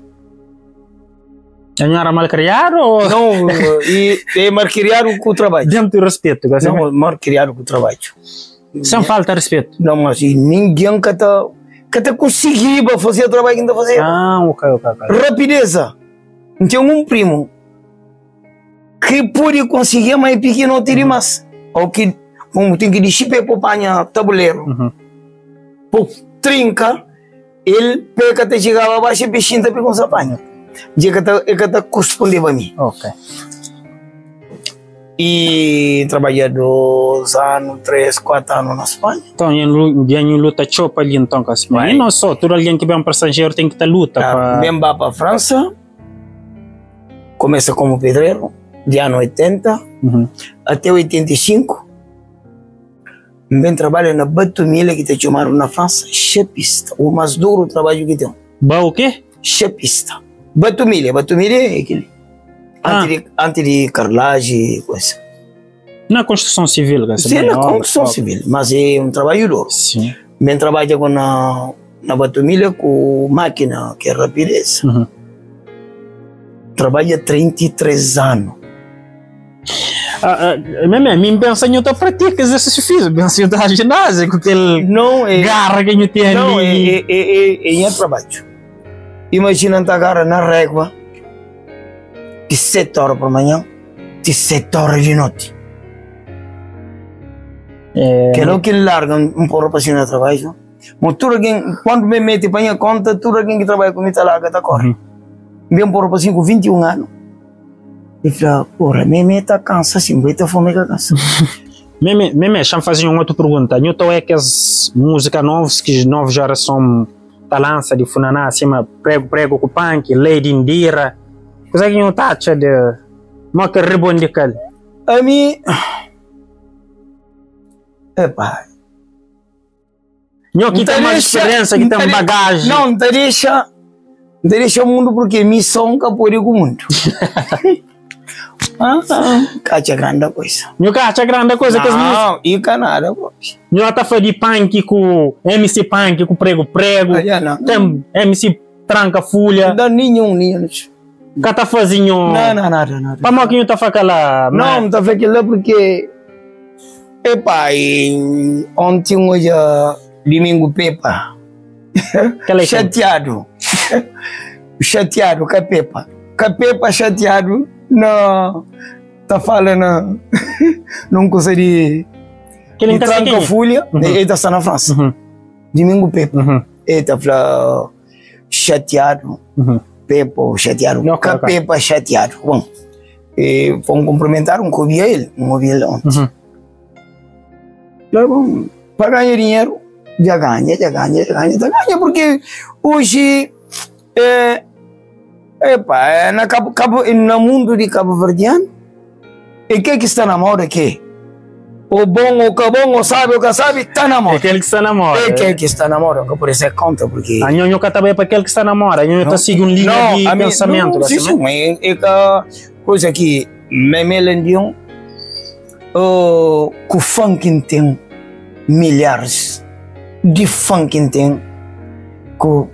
Não era mal criado? Ou... Não, é mal criado com o trabalho. Dentro do respeito. Não, mal criado com o trabalho. Sem falta de respeito. Não, mas ninguém que está conseguindo fazer o trabalho que está fazendo. Ah, ok. Rapideza. Tem um primo que pode conseguir, mas pequeno não tira mais. Ou que como tem que descer para apanhar tabuleiro. Por trinca, ele pega até chegar lá abaixo e peixinho também com apanha. É que está correspondendo a mim. Ok. E trabalhei 2 anos, 3, 4 anos na Espanha. Então, eu luta chopa ali então com a Espanha. E não só, todo alguém que vem para estrangeiro tem que ter luta. Vem para a França, começa como pedreiro, de ano 80 até 85. Bem trabalho na Batumilha que te chamaram na França, chepista. O mais duro trabalho que tem. O quê? Chepista. Batumilha é aquele. Antes de carlagem e coisa. Na construção civil, sim, na construção civil, mas é um trabalho duro. Sim. Bem trabalho com na Batumilha com máquina, que é rapidez. Trabalha 33 anos. Mim pensa em outra prática exercício físico, pensa em outra ginásio, com aquele garra que eu tenho não, ali. É trabalho. Imagina a garra na régua de 7 horas por manhã, de 7 horas de noite. Que é o que larga um pouco para cima do trabalho. Mas quando me mete para a conta, tudo alguém que trabalha comigo está larga, está correndo. Vem um pouco para cima com 21 anos. E falei, porra, me está cansa assim, vai ter fome que cansa. Deixa eu fazer uma outra pergunta. Eu estou que as músicas novas, que nova geração da lança de Funaná, acima, prego com punk, Lady Indira. Coisa que eu taxa de uma que rebondical. A mim, epá. Eu que tem mais experiência, que tem bagagem. Não, deixa o mundo porque me som que pode com o mundo. Cacha grande coisa. Eu cacha grande coisa que as músicas. Não, e canada, pô. Eu até foi de punk com MC punk com prego. Tem MC tranca folha. Não, nenhum. Cata fazinho. Não, nada. Para mal que eu tá lá. Não, tá lá porque epá, ontem hoje domingo Pepa. Chateado. Chateado com a Pepa. Com a Pepa chateado. Não, tá falando, não consegue de tranca folha, ele está na França. Domingo Pepa, ele está falando chateado, Pepa chateado, Pepa chateado. Bom, vamos cumprimentar, não ouvi ele ontem. Bom, para ganhar dinheiro, já ganha, porque hoje no mundo de Cabo Verdeano, e que está na moda que o bom, o que bom, o sabe, o que sabe, está na moda. É aquele que está na moda. É aquele que está na moda, que por isso é conta, porque... A Nhonho também é para aquele que está na moda, a Nhonho está seguindo linha de pensamento. Não, sim, é que coisa que me melendiam, que o funk tem milhares de funk tem, que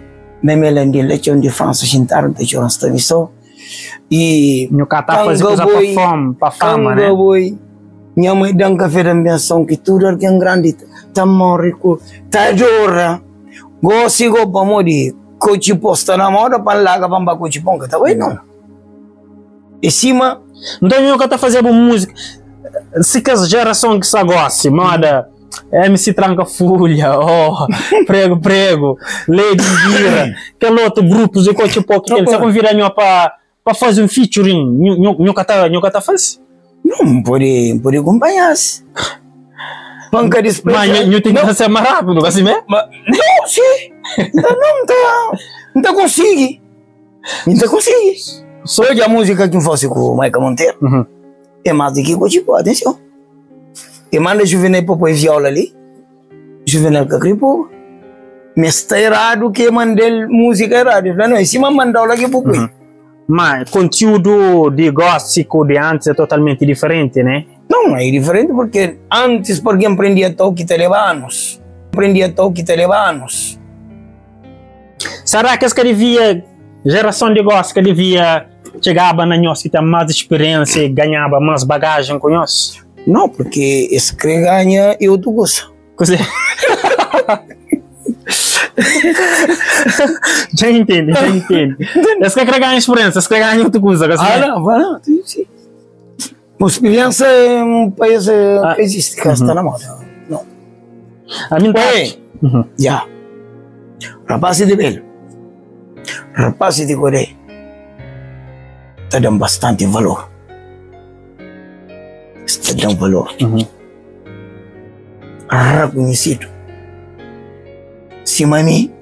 me melendiam legião de França, xintaram, te choram, está visto, e... Nhonho está fazendo coisa para fama, né? Minha mãe dá um café da menção que tudo é grande, tá morrico, tá dura. Gosto para morrer, coach posta na moda para lá que para coach ponga, tá bem não? E cima, então eu que está fazendo música, se que as geração que se gosta, moda, MC Tranca Folha, Prego, Lady Gira, aquele outro grupos e coach pouco, eles vão virar para fazer um featuring, eu que está fazendo. Não pode acompanhar-se. Panca de expressão. Mas eu tenho que ser mais rápido, assim mesmo? Não, sim. Não consegui. Não consegui. Só que a música que fosse com o Michael Monteiro é mais do que o tipo, atenção. E manda Juvenil para pôr viola ali. Juvenil que gripo. Mas está errado que mandei música errada. Não, em cima mandou lá que pôr. Mas conteúdo de gótico de antes é totalmente diferente, né? Não, é diferente porque antes, porque aprendia toque te leva anos. Será que essa devia, geração de gótico que devia chegava na nós que tem mais experiência e ganhava mais bagagem com nós? Não, porque esse que ganha eu tu gosto. Já entende. Esse que ganha experiência, esse que ganha outra coisa. Não, sim. A experiência é um país que existe, que está na moda. Não. A mim já. Rapaz de belo. Rapaz de Coreia. Está dando bastante valor. Está dando valor. Reconhecido. Se mami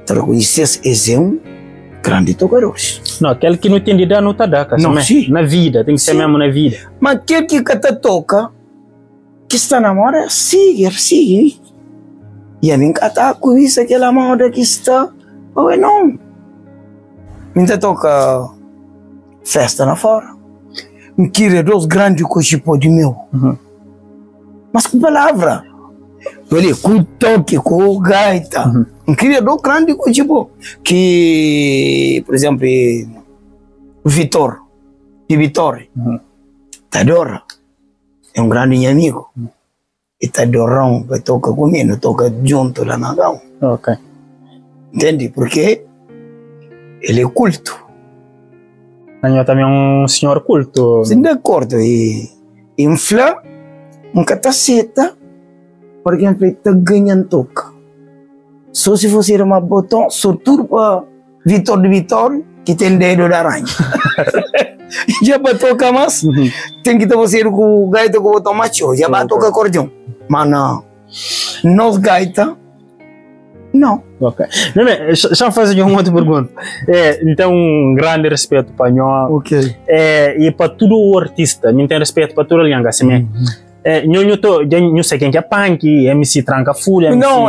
te reconhecesse, esse é um grande tocador. Não, aquele que não tem de dar não está dando. Não, sim. Na vida, tem que ser mesmo na vida. Mas aquele que te toca, que está na moda, siga. E a mim que está com isso, aquela moda que está, não. Me toca festa na fora. Me queria dos grandes cochipó de meu. Mas com palavra. Olha, com toque, com gaita. Me queria dos grandes cochipó. Que, por exemplo, Vitor, de Vitória. Tadora. É um grande amigo. E Tadorão, que toca comigo, toca junto lá na Gão. Ok. Entende? Porque ele é culto. Eu também um senhor culto. Sim, de acordo. E infla um cataceta porque está ganhando toca. Só se fosse uma botão, só tudo para Vitor de Vitória, que tem dedo da aranha. Já para tocar mais, tem que fazer com o gaita com o botão macho. Já para tocar acordeão. Mas não. Nós gaita, não. Ok. Deixa eu fazer uma outra pergunta. Então, um grande respeito para nós. Ok. E para todo o artista, me tem respeito para toda a língua, assim. Eu sei quem é punk, MC Tranca Folha. Não,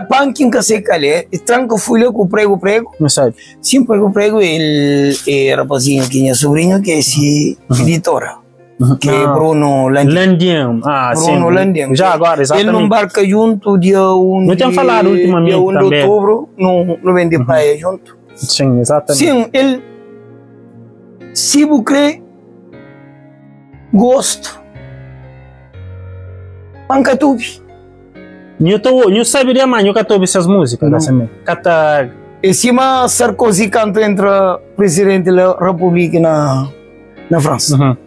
punk nunca sei qual é. Tranca Folha com prego. Não sabe? Sim, prego, ele é rapazinho que é sobrinho, que é esse editora. Que é Bruno Landian. Bruno Landian. Já agora, exatamente. Ele não embarca junto dia 1 não tinha falado ultimamente dia 1 de outubro, no vem de praia junto. Sim, exatamente. Sim, ele, se você gosta, panca tudo. Eu saberia mais, eu canto essas músicas, assim. Cata... Em cima, Sarkozy canta entre o presidente da República na França.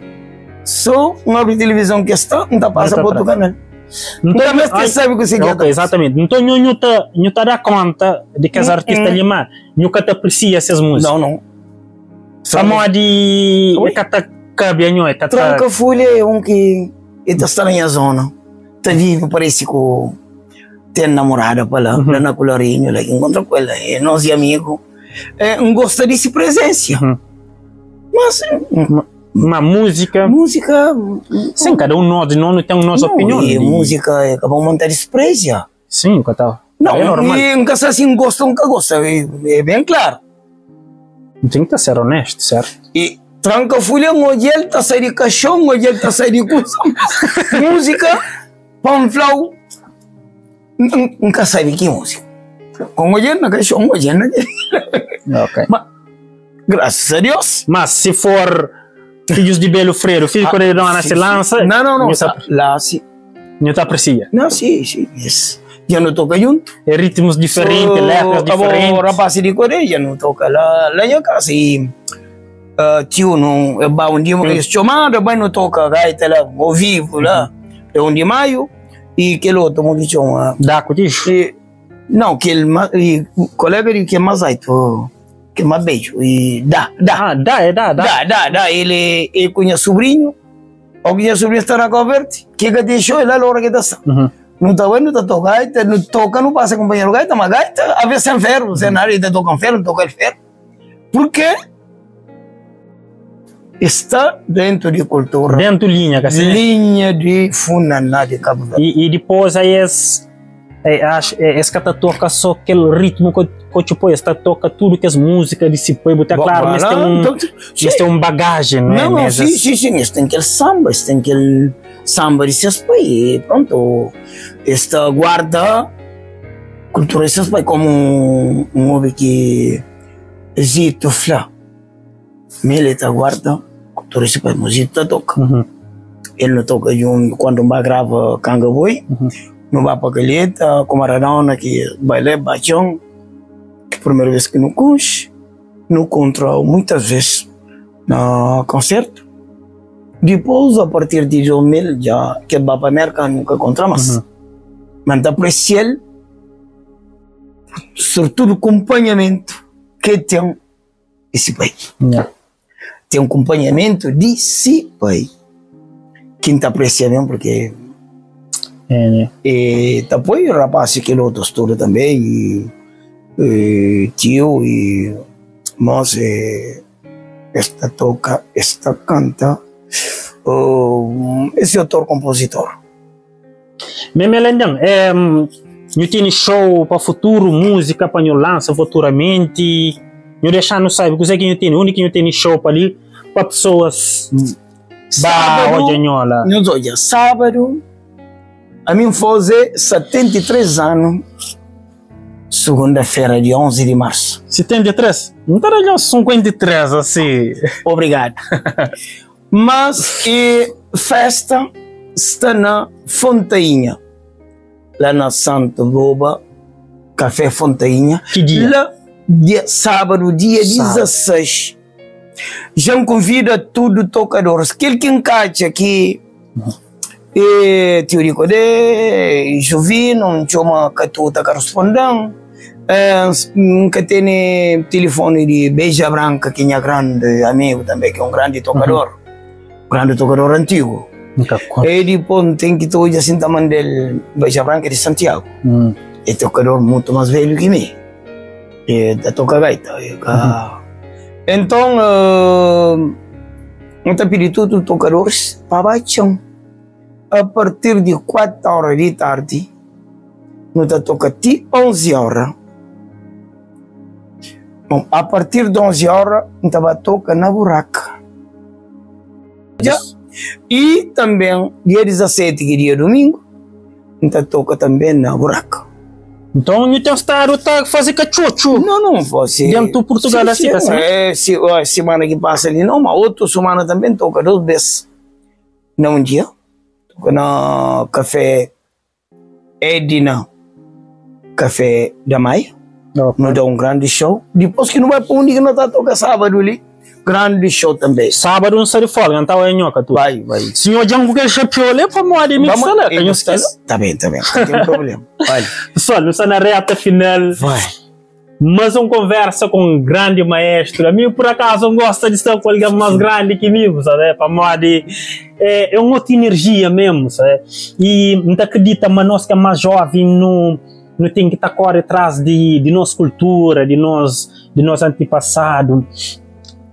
Só uma televisão que está, não passa para outro canal. Então, mas você sabe o que você quer. Exatamente. Então, não te dá conta de que as artistas ali, mas nunca te aprecia essas músicas. Não. Samo de... Tranca Folha é um que está na minha zona. Está vivo, parece com tem namorada para lá, lá na Colorinho, lá encontra com ela, é nosso amigo, gosta dessa presença. Mas uma música, sim, cada um nós não tem nossa opinião. E música é acabou montar desprezo. Sim, que tal? Não, é normal. E nunca assim gosta, nunca gosta, é bem claro. Tem que ser honesto, certo? E tranca folha, onde ele está saindo de caixão, onde ele está saindo de coisa. Música, panflau, nunca sabe que música. Com ele na caixão, onde ele Ok. Mas, graças a Deus. Mas se for filhos de Belo Freire, filho quando ele não se lança, não, lá sim. não te aprecia. Não, sim, yes. Já não toca junto. É ritmos diferentes, letras diferentes. O rapaz de Coreia já não toca lá em casa. E tio não é bom dia, mas chamado, mas não toca gaita lá ao vivo lá. É 1 de maio e que outro que chama. Dá com isso? Não, que ele colega de que é mais alto, que é mais beijo e dá. Ele conhece sobrinho, ou conhece sobrinho está na converte, que deixou ele lá hora que está. Não está vendo, está tocando gaita, não toca, não passa companheiro gaita, mas gaita, a vezes é ferro, você na área toca ferro, não toca ferro. Por quê? Está dentro de cultura. Dentro linha, assim. Linha de funaná de Cabo Verde. E depois aí esse que toca só aquele ritmo que tipo está toca tudo que as músicas de si povo, tá claro, mas tem um bagagem, né? Não, sim, isso tem aquele samba de seus pais, pronto, esta guarda cultura de seus pais como um homem que Zito Flá, ele guarda cultura de seus pais, mas Zito toca, ele não toca quando vai grava Canga Boi, não vai para Calheta, como a Radona que vai ler Bachão, primeira vez que não curte, não contra muitas vezes no concerto. Depois, a partir de 2000, já que vai para a América, nunca contra mais. Mas aprecia ele, sobretudo o acompanhamento que tem esse país. Tem um acompanhamento de si país. Quem está apreciando porque e depois o rapaz que ele estuda também e tio e mas esta toca, esta canta esse autor-compositor. Memelendang, eu tenho show para futuro, música para eu lançar futuramente, eu deixar não sabe, o que eu tenho, único que eu tenho show para ali, para pessoas sábado, a mim fazer 73 anos, segunda-feira, dia 11 de março. 73? Não está de 53 assim. Obrigado. Mas festa está na Fontainha, lá na Santa Boba, Café Fontainha. Que dia? Lá, sábado, dia 16. Já convida tudo tocadores. Aquele que encaixa aqui, teórico de Jovino, chama Catuta correspondente, nunca tem telefone de Beija Branca, que é grande amigo também, que é um grande tocador. Grande tocador antigo. E depois tem que todo assim também dele Beija Branca de Santiago. É tocador muito mais velho que mim. E toca gaita. Então, eu pedi tudo tocadores para baixão. A partir de 4 horas de tarde, nós toca até 11 horas. Bom, a partir de 11 horas, nós toca na buraca. Já. E também, dia 17, que é dia domingo, nós toca também na buraca. Então, não tem estado a fazer cachocho? Não, você. Dentro do Portugal, assim? Semana que passa ali, não, mas outra semana também toca 2 vezes. Não um dia. Toca na Café Edna, Café da Maia. Não dá um grande show. Depois que não vai para onde que nós toca sábado ali. Grande show também. Sábado não sai de folga, não tá o enhoca tu. Vai. Senhor Django que chapiolé para moar de mim, sala. Tá bem. Não tem problema. Olha. Pessoal, não está na reta final. Vai. mas conversa com um grande maestro. A mim, por acaso, eu gosto de estar com alguém mais grande que mim, sabe? Para modo é uma outra energia mesmo, sabe? E não acredita, mas nós que é mais jovem, não tem que estar correndo atrás de nossa cultura, de nosso antepassado,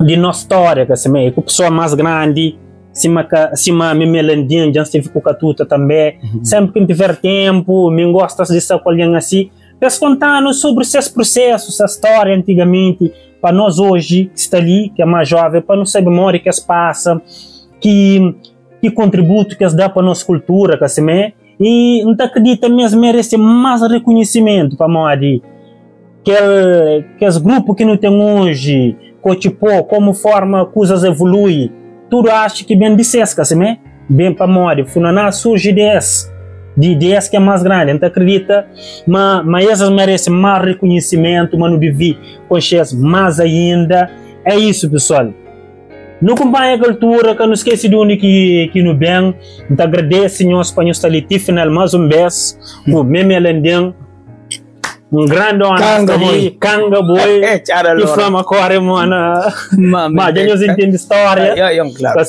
de nossa história, que assim, com pessoa mais grande, cima me melandinho, já esteve com a tuta também. Sempre que tiver tempo, me gosta de estar com alguém assim, para contar sobre esses processos, essa história antigamente, para nós hoje, que está ali, que é mais jovem, para não saber memória que se passa, que contributo que se dá para a nossa cultura, que assim, e não acredita mesmo merece mais reconhecimento para nós, que os grupos que não tem hoje, como forma coisas evoluem, tudo acho que bem dissesse, que assim, bem para nós, não surge de ideias que é mais grande, não acredita, mas essas merecem mais reconhecimento, mas não devia conhecer mais ainda. É isso, pessoal. Não acompanha a cultura, que não esquece de onde que no bem. Então agradeço, senhor espanhol, está ali, final mais um beijo, o meme alendem, um grande honra, Kanga Boy, que flama corre, mano, mas já nós entendemos história, claro.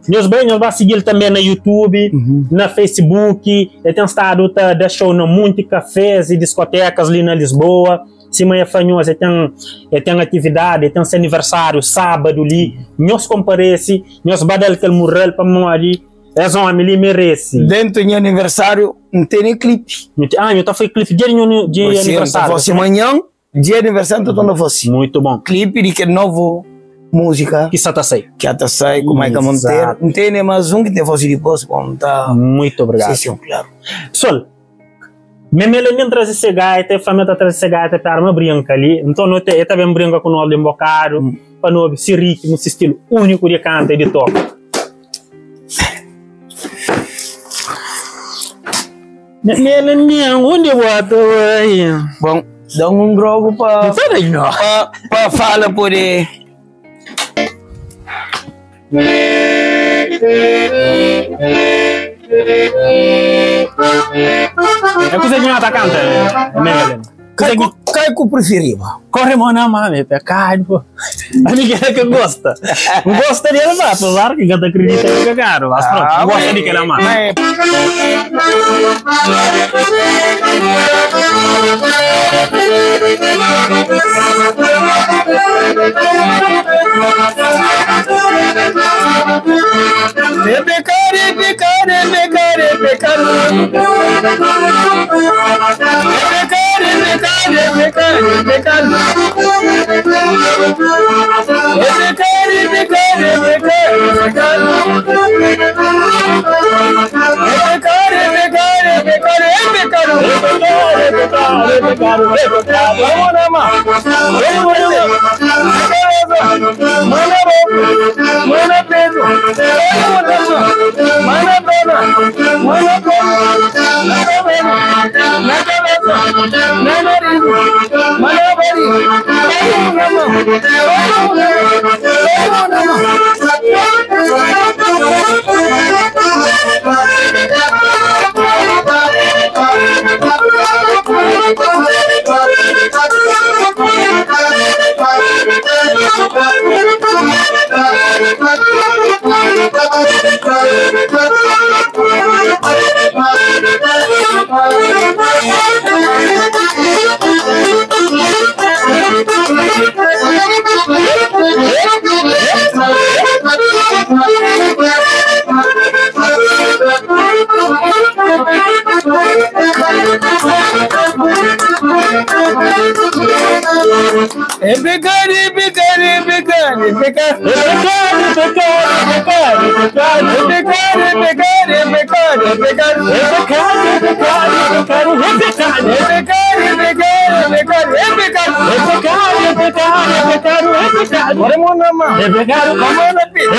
Nós vamos seguir também na YouTube, na Facebook, e tem estado da show no muitos cafés e discotecas ali na Lisboa. Se amanhã fanhosa tem atividade, tem seu aniversário, sábado ali, nós comparece, nós badal que ele morreu para morrer, é um homem ali merece. Dentro do aniversário não tem nem clipe. Eu tô foi clipe de aniversário. Se amanhã, dia de aniversário, então não fosse. Muito bom. Clipe de que novo música. Que está sai. Que está sai, como é que montar. Não tem nem mais um que tem fosse depois, como tá. Muito obrigado. Sim, claro. Pessoal, mesmo nem trazer esse gaita, a família trazer esse gaita para uma brinca ali. Então, eu também brinco com o nome de embocado, para não esse ritmo, esse estilo único de canta e de toque. Onde bota aí? Bom, dá um grogo para falar por aí. É coisa que não tá cantando, né? Cai com preferido. Corre, mano, mami, pecado, pô. A ninguém que gosta. Não gosta dele, mas apesar que cada acredita que é caro. Mas pronto, gosta de que ele ama.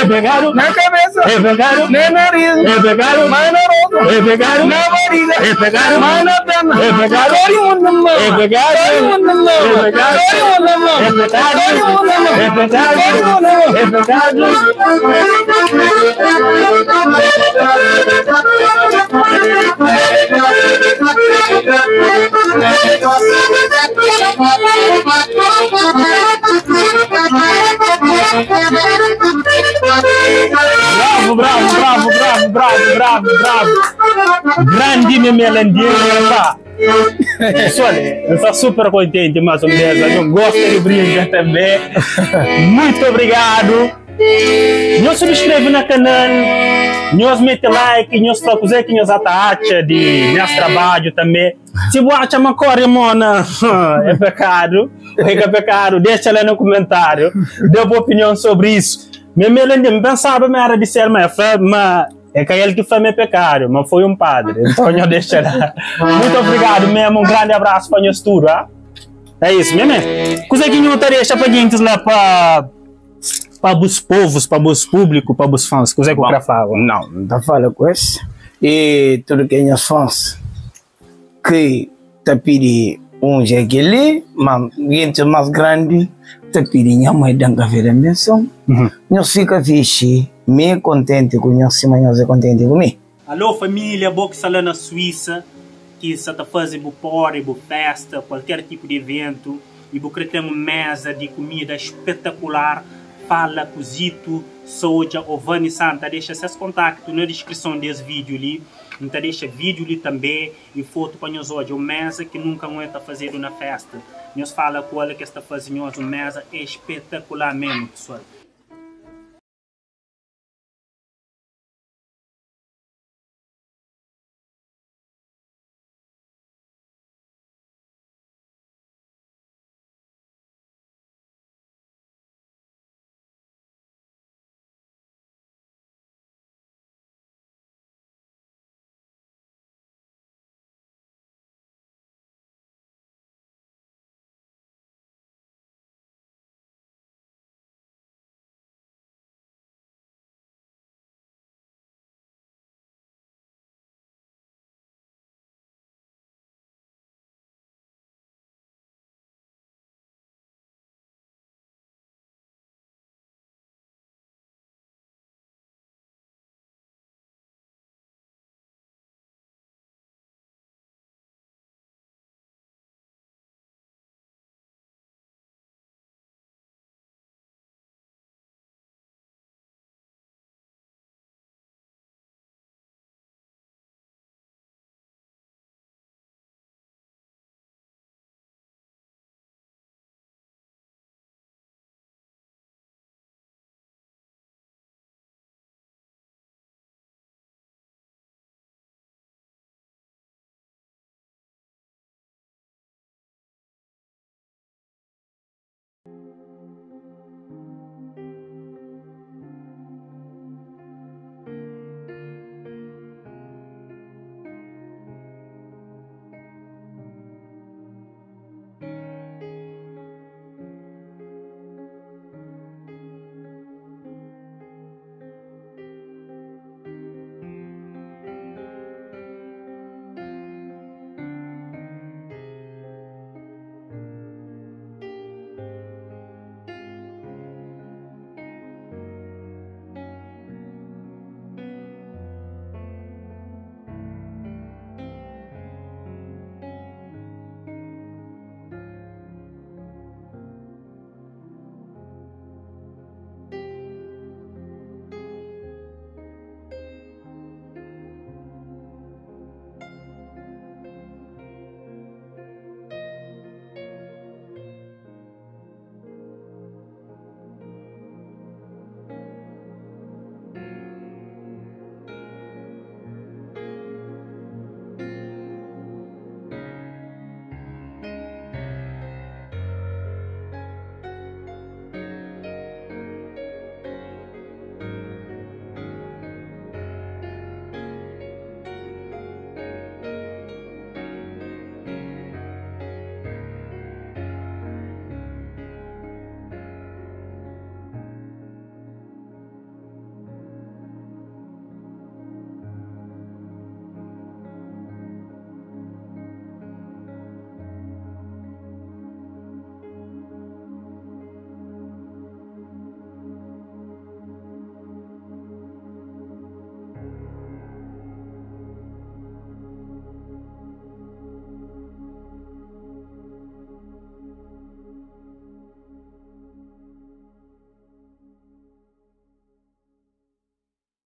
Pegaram na cabeça, pegaram na nariz, pegaram mais na boca, pegaram na barriga, pegaram mais na perna, pegaram todo mundo na mão, pegaram todo mundo na mão, pegaram todo mundo na mão, pegaram todo mundo na mão, pegaram todo mundo na mão, pegaram bravo. Grande memelandinho, pá. Pessoal, eu estou super contente mais uma vez. Eu gosto de brincar também. Muito obrigado. Não subscreve no canal, não mete like, não procura que nos atacha de nosso trabalho também. Se você acha uma cor, mona, é pecado, deixa lá no comentário, dê uma opinião sobre isso. Eu pensava que era de ser, mas é que ele que foi meu pecado, mas foi padre, então eu deixo lá. Muito obrigado mesmo, grande abraço para nós tudo, é isso mesmo. Coisa que não deixa para gente lá para os povos, para os públicos, para os fãs, coisa que eu quero falar. Não está falando com isso. E tudo que os fãs que te pedem jeito ali, mas gente mais grande, te pedem a mãe da café benção. Nós fica fixe, me contente com nós, mas nós é contente comigo. Alô família, boa que está lá na Suíça, que está fazendo porre, festa, qualquer tipo de evento, e você tem uma mesa de comida espetacular. Fala, Cozito, Soja, Ovani Santa, deixa seus contatos na descrição desse vídeo ali. Então deixa vídeo ali também e foto para nós hoje. Uma mesa que nunca está fazendo na festa. Nós fala com ela que está fazendo uma mesa espetacular mesmo, pessoal.